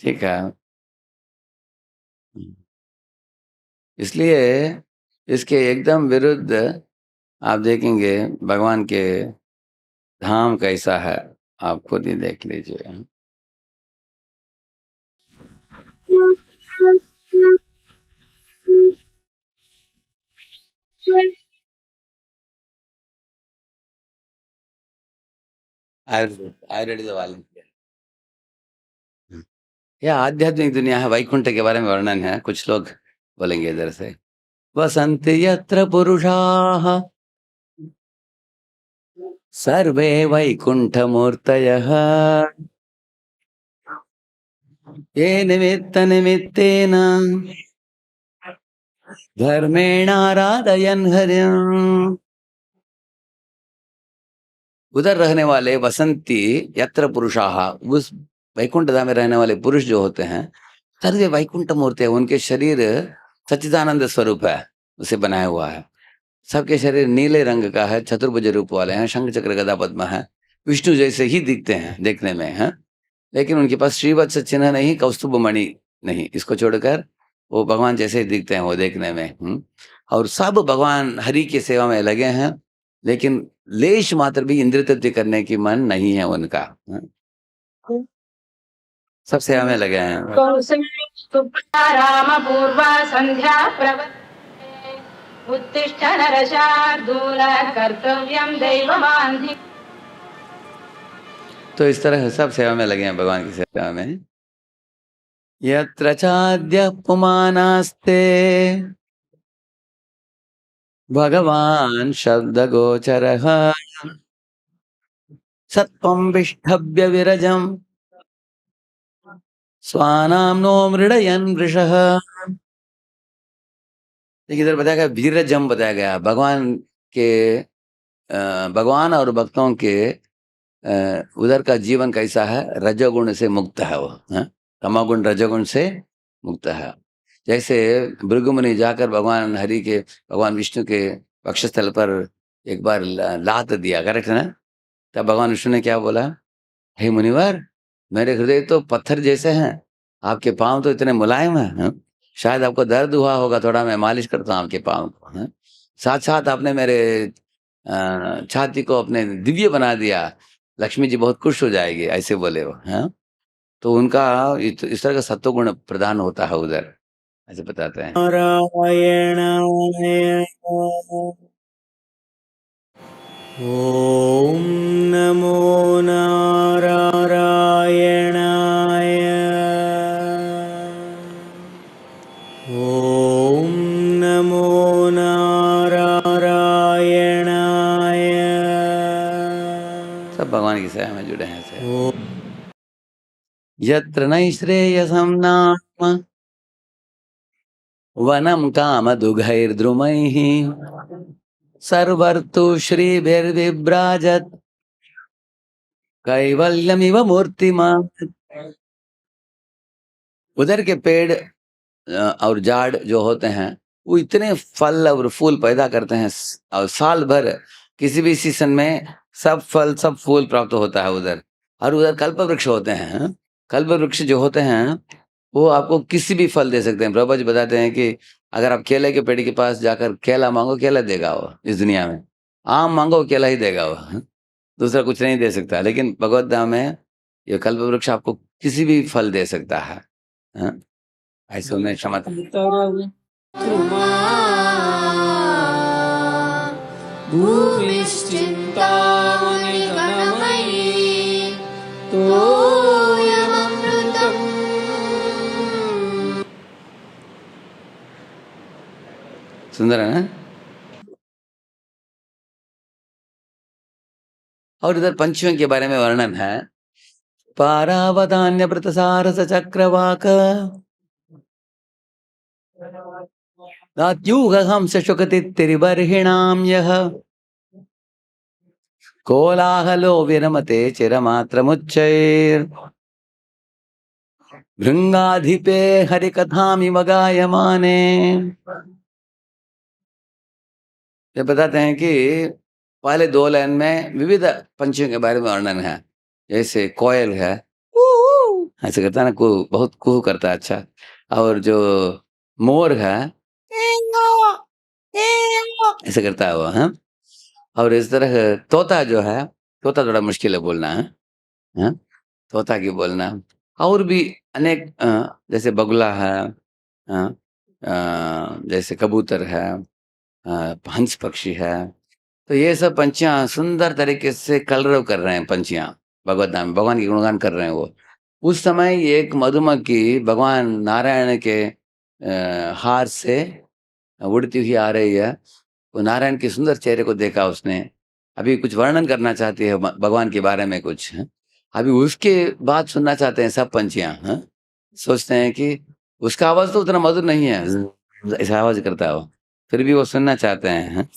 [SPEAKER 1] ठीक है। हुँ। इसलिए इसके एकदम विरुद्ध आप देखेंगे भगवान के धाम कैसा है, आप खुद ही देख लीजिए। Ayurveda is volunteer. हुँ। ये आध्यात्मिक दुनिया है, वैकुंठ के बारे में वर्णन है, कुछ लोग बोलेंगे इधर से। वसन्ति यत्र पुरुषाः सर्वे वैकुण्ठमूर्तयः ये निमित्तनिमित्तेन धर्मेणाराधयन् हरिम्। उधर रहने वाले वसंती यत्र पुरुषाः, उस वैकुंठ धाम में रहने वाले पुरुष जो होते हैं, सर्वे वैकुंठ मूर्ति है, उनके शरीर सच्चिदानंद स्वरूप है, उसे बनाया हुआ है। सबके शरीर नीले रंग का है, चतुर्भुज रूप वाले हैं, शंख चक्र गदा पद्म है, विष्णु जैसे ही दिखते हैं देखने में, हैं? लेकिन उनके पास श्रीवत्स चिन्ह नहीं, कौस्तुभ मणि नहीं, इसको छोड़कर वो भगवान जैसे ही दिखते हैं वो देखने में, और सब भगवान हरि की सेवा में लगे हैं, लेकिन लेश मात्र भी इंद्रिय तृप्ति करने की मन नहीं है उनका, सब सेवा में लगे हैं। रामपूर्वा संध्या प्रवर्तते उत्तिष्ठ नरशार्दूल कर्तव्यं दैवमान्धि। तो इस तरह सब सेवा में लगे हैं, भगवान की सेवा में। यत्र चाद्य पुमानास्ते भगवान शब्द गोचरः सत्वं विष्ठभ्य विरजम स्वानाम नो मृडयन् वृषः। देखिए इधर बताया गया वीरजम, बताया गया भगवान के भगवान और भक्तों के उधर का जीवन कैसा है, रजोगुण से मुक्त है वो, तमोगुण रजोगुण से मुक्त है। जैसे भृगुमुनि जाकर भगवान हरि के, भगवान विष्णु के वक्षस्थल पर एक बार लात दिया, करेक्ट है ना? तब भगवान विष्णु ने क्या बोला, हे मुनिवर, मेरे हृदय तो पत्थर जैसे हैं, आपके पाँव तो इतने मुलायम हैं, शायद आपको दर्द हुआ होगा, थोड़ा मैं मालिश करता हूँ आपके पाँव को, साथ साथ आपने मेरे छाती को अपने दिव्य बना दिया, लक्ष्मी जी बहुत खुश हो जाएगी, ऐसे बोले वो, तो उनका इस तरह का सत्वगुण प्रदान होता है उधर, ऐसे बताते हैं। नारायण ओम नमो नारायणाय ओम नमो नारायणाय। सब भगवान की सेवा में जुड़े हैं ऐसे। यत्र नैश्रेयसं नाम वनं कामदुघैर्द्रुमैः सर्वर्तु श्रीभिर्विभ्राजत् कैवल्यमिव मूर्तिमान्। उधर के पेड़ और झाड़ जो होते हैं, वो इतने फल और फूल पैदा करते हैं, और साल भर किसी भी सीजन में सब फल सब फूल प्राप्त होता है उधर। और उधर कल्प वृक्ष होते हैं, कल्प वृक्ष जो होते हैं वो आपको किसी भी फल दे सकते हैं। प्रभुपाद जी बताते हैं कि अगर आप केले के पेड़ के पास जाकर केला मांगो, केला देगा वो इस दुनिया में, आम मांगो केला ही देगा वो, दूसरा कुछ नहीं दे सकता। लेकिन भगवत धाम में ये कल्प वृक्ष आपको किसी भी फल दे सकता है, हाँ? ऐसे उन्हें क्षमा भूमिश्चिन्तामणिगणमयी तोयममृतम्। सुंदर है ना? और इधर पंछियों के बारे में वर्णन है। पारावतान्य प्रतसारस चक्रवाक नात्यूह हंस शुकतिरिबर्हिणां यः कोलाहलो विरमते चिरमात्रमुच्चैर् भृंगाधिपे हरिकथामिव गायमाने। ये बताते हैं कि पहले 2 लाइन में विविध पंछियों के बारे में वर्णन है। जैसे कोयल है, ऐसे करता है ना, बहुत कुहू करता है, अच्छा। और जो मोर है, ऐसे करता है वो, हाँ। और इस तरह तोता जो है, तोता थोड़ा मुश्किल है बोलना है, हाँ? तोता की बोलना। और भी अनेक जैसे बगुला है, हाँ? जैसे कबूतर है, हंस पक्षी है। तो ये सब पंछियाँ सुंदर तरीके से कलरव कर रहे हैं, पंछियाँ भगवत नाम, भगवान की गुणगान कर रहे हैं वो। उस समय एक मधुमक्खी भगवान नारायण के हार से उड़ती हुई आ रही है। वो नारायण के सुंदर चेहरे को देखा उसने, अभी कुछ वर्णन करना चाहती है भगवान के बारे में कुछ, है? अभी उसके बात सुनना चाहते हैं सब पंछियाँ, हैं? सोचते हैं कि उसका आवाज तो उतना मधुर नहीं है, ऐसा आवाज करता है वो, फिर भी वो सुनना चाहते हैं, हैं?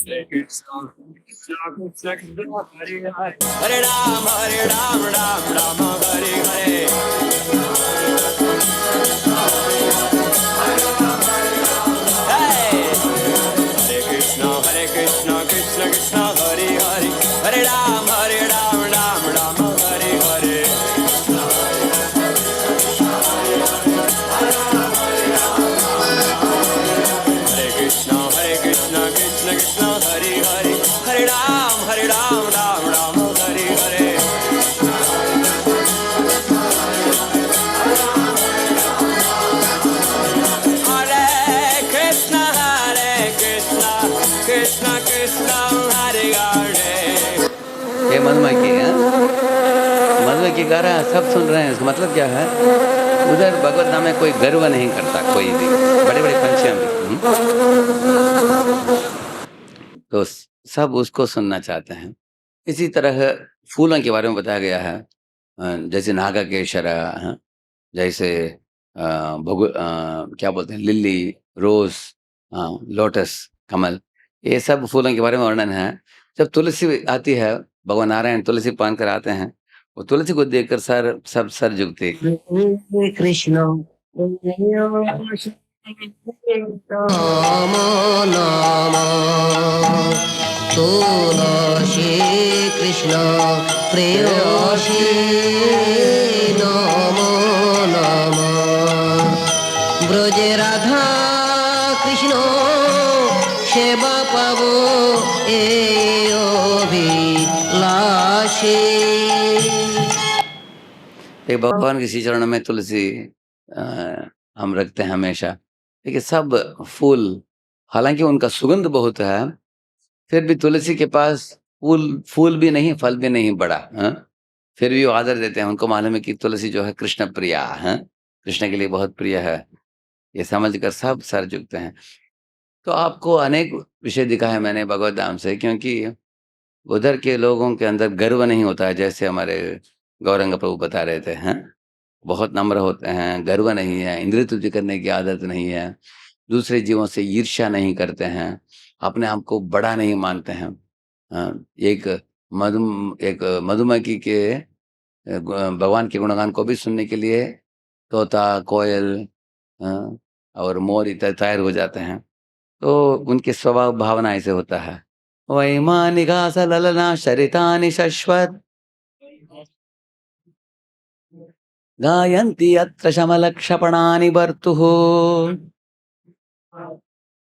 [SPEAKER 1] हरे राम राम राम हरे हरे। हरे कृष्णा कृष्ण कृष्ण हरे हरे, हरे राम राम राम हरे हरे। हरे कृष्णा कृष्ण कृष्ण हरे हरे, हरे राम राम राम हरे हरे। कृष्णा कृष्णा हरे हरे। ये मधुमक्खी है, मधुमक्खी गा रहा है, सब सुन रहे हैं। इसका मतलब क्या है, उधर भगवत नाम में कोई गर्व नहीं करता, कोई भी, बड़े बड़े पंछियां भी, तो सब उसको सुनना चाहते हैं। इसी तरह फूलों के बारे में बताया गया है, जैसे नागकेशर, हाँ, जैसे क्या बोलते हैं, लिली, रोज, हाँ, लोटस, कमल, ये सब फूलों के बारे में वर्णन है। जब तुलसी आती है, भगवान नारायण तुलसी पान कर आते हैं, वो तुलसी को देखकर सब सर झुकते।
[SPEAKER 2] कृष्ण राम नाम तुलसी कृष्ण प्रेयसी नमो नम ब्रजे राधा कृष्ण सेवा पावो अभिलाषी।
[SPEAKER 1] एक भगवान के श्री चरणों में तुलसी हम रखते हैं हमेशा। देखिए सब फूल, हालांकि उनका सुगंध बहुत है, फिर भी तुलसी के पास फूल भी नहीं, फल भी नहीं बड़ा, हाँ? फिर भी वो आदर देते हैं। उनको मालूम है कि तुलसी जो है कृष्ण प्रिया है, कृष्ण के लिए बहुत प्रिय है, ये समझकर सब सर झुकते हैं। तो आपको अनेक विषय दिखा है मैंने भगवत धाम से, क्योंकि उधर के लोगों के अंदर गर्व नहीं होता है, जैसे हमारे गौरंग प्रभु बता रहे थे, हैं? बहुत नम्र होते हैं, गर्व नहीं है, इंद्रिय तुल्य करने की आदत नहीं है, दूसरे जीवों से ईर्ष्या नहीं करते हैं, अपने आप को बड़ा नहीं मानते हैं। एक एक मधुमक्खी के भगवान के गुणगान को भी सुनने के लिए तोता, कोयल, हाँ, और मोर इत्यादि तैयार हो जाते हैं। तो उनके स्वभाव भावना ऐसे होता है। वैमानिका ललना शरितानि शश्वत गायन्ति अत्र शमलक्षपणानि बर्तुः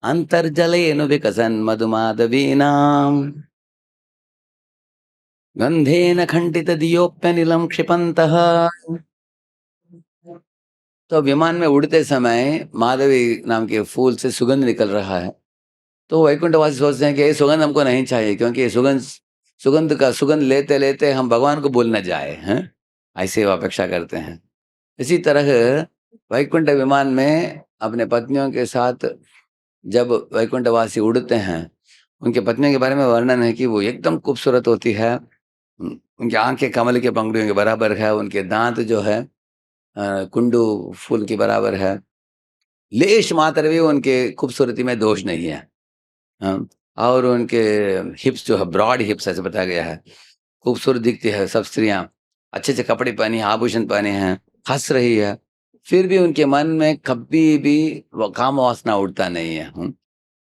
[SPEAKER 1] अन्तर्जलेनु विकसन् मधुमाधवीनाम् गन्धेन खण्डितदियोप्यनिलं क्षिपन्तः। तो विमान में उड़ते समय माधवी नाम के फूल से सुगंध निकल रहा है, तो वैकुंठवासी सोचते हैं कि ये सुगंध हमको नहीं चाहिए, क्योंकि ये सुगंध लेते लेते हम भगवान को भूल न जाए, हैं? ऐसे वो अपेक्षा करते हैं। इसी तरह वैकुंठ विमान में अपने पत्नियों के साथ जब वैकुंठवासी उड़ते हैं, उनके पत्नियों के बारे में वर्णन है कि वो एकदम खूबसूरत होती है, उनकी आंखें कमल के पंखुड़ियों के बराबर है, उनके दांत जो है कुंडू फूल के बराबर है, लेश मात्र भी उनके खूबसूरती में दोष नहीं है। और उनके हिप्स जो है ब्रॉड हिप्स ऐसे बताया गया है, खूबसूरत दिखती है सब स्त्रियां, अच्छे अच्छे कपड़े पहने हैं, आभूषण पहने हैं, हंस रही है, फिर भी उनके मन में कभी भी वो काम वासना उठता नहीं है।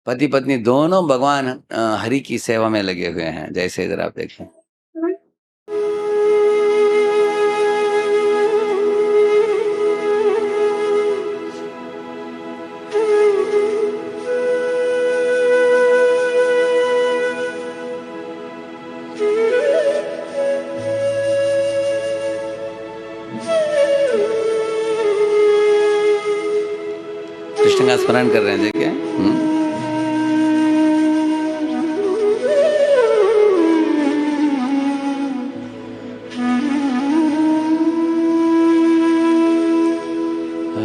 [SPEAKER 1] पति पत्नी दोनों भगवान हरि की सेवा में लगे हुए हैं, जैसे इधर आप देखें। कृष्ण का स्मरण कर रहे हैं देखिए।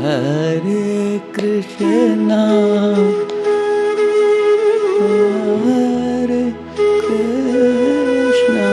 [SPEAKER 1] हरे कृष्णा हरे कृष्णा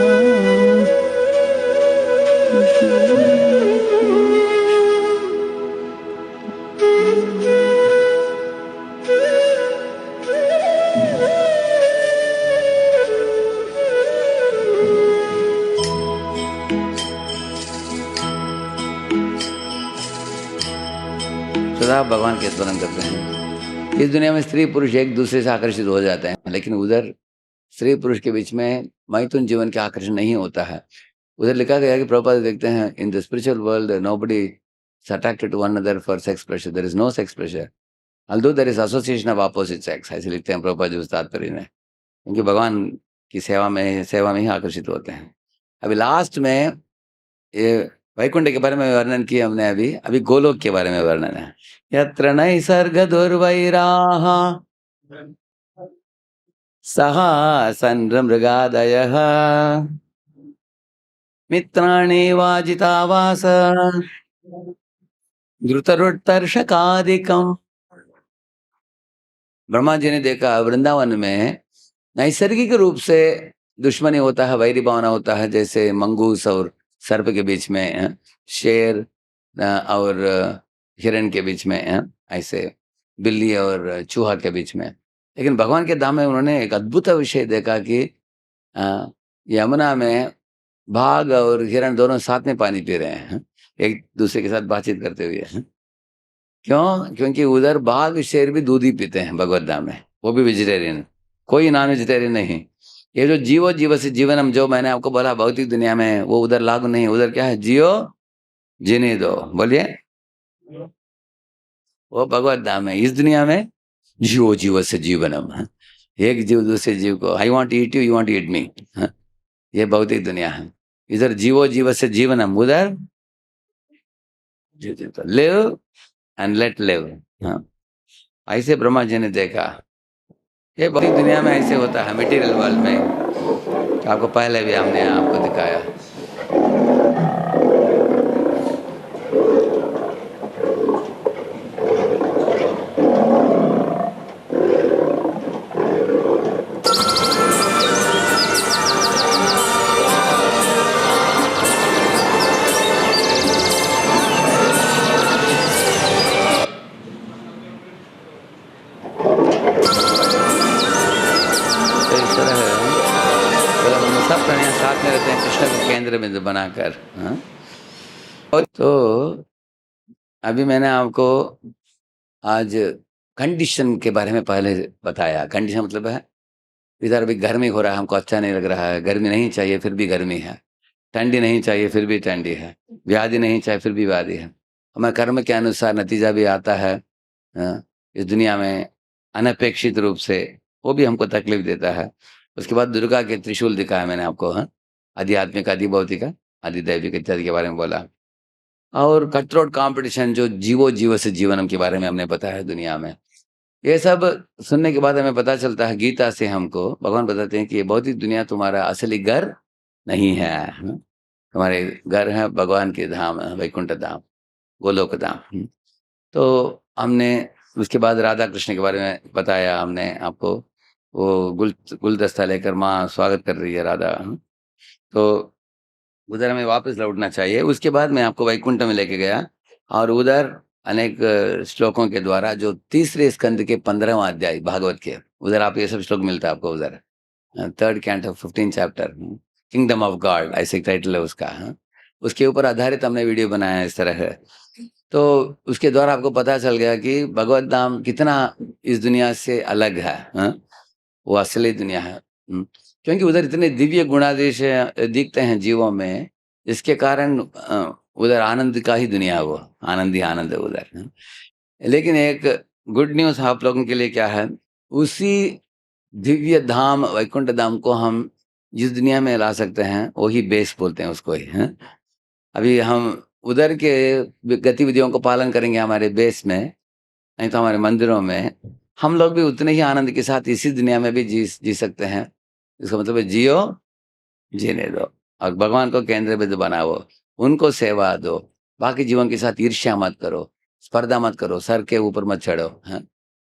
[SPEAKER 1] सदा भगवान के स्मरण करते हैं। इस दुनिया में स्त्री पुरुष एक दूसरे से आकर्षित हो जाते हैं, लेकिन उधर स्त्री पुरुष के बीच में मैथुन जीवन का आकर्षण नहीं होता है। उधर लिखा गया है कि प्रभुपाद देखते हैं, in the spiritual world nobody is attracted to one another for sex pressure, there is no sex pressure, although there is association of opposite sex, ऐसे लिखते हैं प्रभुपाद जी उस तात्पर्य में, क्योंकि भगवान की सेवा में ही आकर्षित होते हैं। अभी लास्ट में ये वैकुंठ के बारे में वर्णन किया हमने, अभी गोलोक के बारे में वर्णन है। यत्र नैसर्ग दुर्वैराः सह सन्मृगादयः मित्राणि वाजितावास द्रुतरुत्तर्षकादिकम्। ब्रह्मा जी ने देखा वृंदावन में नैसर्गिक रूप से दुश्मनी होता है, वैरी भावना होता है, जैसे मंगूस और सर्प के बीच में, शेर और हिरण के बीच में, ऐसे बिल्ली और चूहा के बीच में। लेकिन भगवान के धाम में उन्होंने एक अद्भुत विषय देखा कि यमुना में बाघ और हिरण दोनों साथ में पानी पी रहे हैं, एक दूसरे के साथ बातचीत करते हुए। क्यों? क्योंकि उधर बाघ शेर भी दूध ही पीते हैं भगवत धाम में, वो भी वेजिटेरियन, कोई नॉन वेजिटेरियन नहीं। ये जो जीव से जीवनम जो मैंने आपको बोला भौतिक दुनिया में, वो उधर लागू नहीं। उधर क्या है? जियो जीने दो, बोलिए। वो भगवत धाम है। इस दुनिया में जीव से जीवनम, एक जीव दूसरे जीव को, I want eat you, you want eat me, ये भौतिक दुनिया है। इधर जीव से जीवनम, उधर लिव एंड लेट लिव। ऐसे ब्रह्मा जी ने देखा। ये भौतिक दुनिया में ऐसे होता है, मटेरियल वर्ल्ड में, आपको पहले भी हमने आपको दिखाया। सब प्राणियां साथ में रहते हैं कृष्ण को केंद्र बिंदु बनाकर। और तो अभी मैंने आपको आज कंडीशन के बारे में पहले बताया। कंडीशन मतलब है इधर अभी गर्मी हो रहा है, हमको अच्छा नहीं लग रहा है, गर्मी नहीं चाहिए फिर भी गर्मी है, ठंडी नहीं चाहिए फिर भी ठंडी है, व्याधि नहीं चाहिए फिर भी व्याधि है। हमारे कर्म के अनुसार नतीजा भी आता है इस दुनिया में अनपेक्षित रूप से, वो भी हमको तकलीफ देता है। उसके बाद दुर्गा के त्रिशूल दिखाया मैंने आपको, आध्यात्मिक, अधिभौतिक, अधिदैविक इत्यादि के बारे में बोला। और कटरोट कंपटीशन जो जीव से जीवनम के बारे में हमने बताया दुनिया में। ये सब सुनने के बाद हमें पता चलता है गीता से, हमको भगवान बताते हैं कि ये भौतिक दुनिया तुम्हारा असली घर नहीं है, तुम्हारे घर है भगवान के धाम, वैकुंठ धाम, गोलोक धाम। तो हमने उसके बाद राधा कृष्ण के बारे में बताया हमने आपको। वो गुलदस्ता लेकर माँ स्वागत कर रही है राधा। तो उधर हमें वापस लौटना चाहिए। उसके बाद मैं आपको वैकुंठ में लेके गया और उधर अनेक श्लोकों के द्वारा जो तीसरे स्कंद के 15वां अध्याय भागवत के, उधर आप ये सब श्लोक मिलता है आपको उधर। Third canto 15 chapter kingdom of God ऐसे टाइटल है उसका। उसके ऊपर आधारित हमने वीडियो बनाया है इस तरह है। तो उसके द्वारा आपको पता चल गया कि भगवत धाम कितना इस दुनिया से अलग है। वो असली दुनिया है। क्योंकि उधर इतने दिव्य गुणादेश दिखते हैं जीवों में, जिसके कारण उधर आनंद का ही दुनिया है, वो आनंद ही आनंद है उधर। लेकिन एक गुड न्यूज़ आप लोगों के लिए क्या है, उसी दिव्य धाम वैकुंठ धाम को हम जिस दुनिया में ला सकते हैं वही बेस बोलते हैं उसको ही। अभी हम उधर के गतिविधियों को पालन करेंगे हमारे बेस में, नहीं तो हमारे मंदिरों में हम लोग भी उतने ही आनंद के साथ इसी दुनिया में भी जी सकते हैं। इसका मतलब है जियो, जीने दो और भगवान को केंद्र बिंदु बनाओ, उनको सेवा दो, बाकी जीवन के साथ ईर्ष्या मत करो, स्पर्धा मत करो, सर के ऊपर मत चढ़ो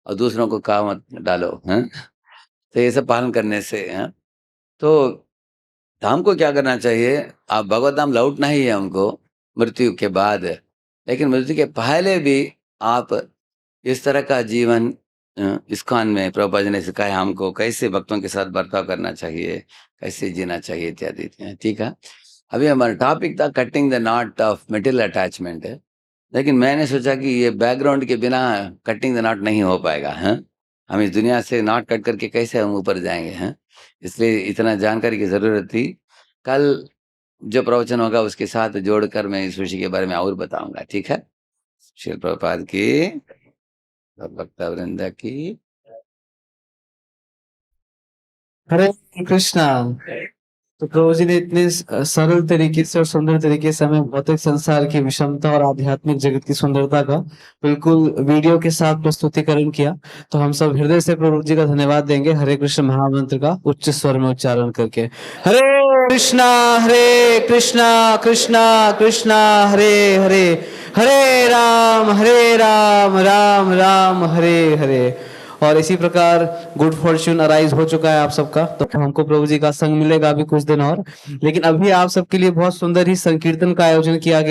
[SPEAKER 1] और दूसरों को काम मत डालो। तो ये सब पालन करने से तो हमको क्या करना चाहिए, आप भगवत धाम लौटना ही है हमको मृत्यु के बाद, लेकिन मृत्यु के पहले भी आप इस तरह का जीवन इस्कॉन में प्रभुपाद जी ने सिखाया हमको, कैसे भक्तों के साथ बर्ताव करना चाहिए, कैसे जीना चाहिए इत्यादि। ठीक है, अभी हमारा टॉपिक था cutting the not of material attachment, लेकिन मैंने सोचा कि ये बैकग्राउंड के बिना कटिंग द नॉट नहीं हो पाएगा। हम इस दुनिया से नॉट कट करके कैसे हम ऊपर जाएंगे। इसलिए इतना जानकारी की ज़रूरत थी। कल जो प्रवचन होगा उसके साथ जोड़कर मैं इस विषय के बारे में और बताऊंगा। ठीक है, श्री प्रभुपाद की, भक्ता वृंदा की।
[SPEAKER 3] हरे कृष्णा। तो प्रभु जी ने इतने सरल तरीके से और सुंदर तरीके से हमें भौतिक संसार की विषमता और आध्यात्मिक जगत की सुंदरता का बिल्कुल वीडियो के साथ प्रस्तुतिकरण किया। तो हम सब हृदय से प्रभु जी का धन्यवाद देंगे हरे कृष्ण महामंत्र का उच्च स्वर में उच्चारण करके। हरे कृष्णा कृष्णा कृष्णा हरे हरे, हरे राम राम राम हरे हरे। और इसी प्रकार गुड फॉर्च्यून अराइज हो चुका है आप सबका, तो हमको प्रभु जी का संग मिलेगा अभी कुछ दिन और। लेकिन अभी आप सबके लिए बहुत सुंदर ही संकीर्तन का आयोजन किया गया।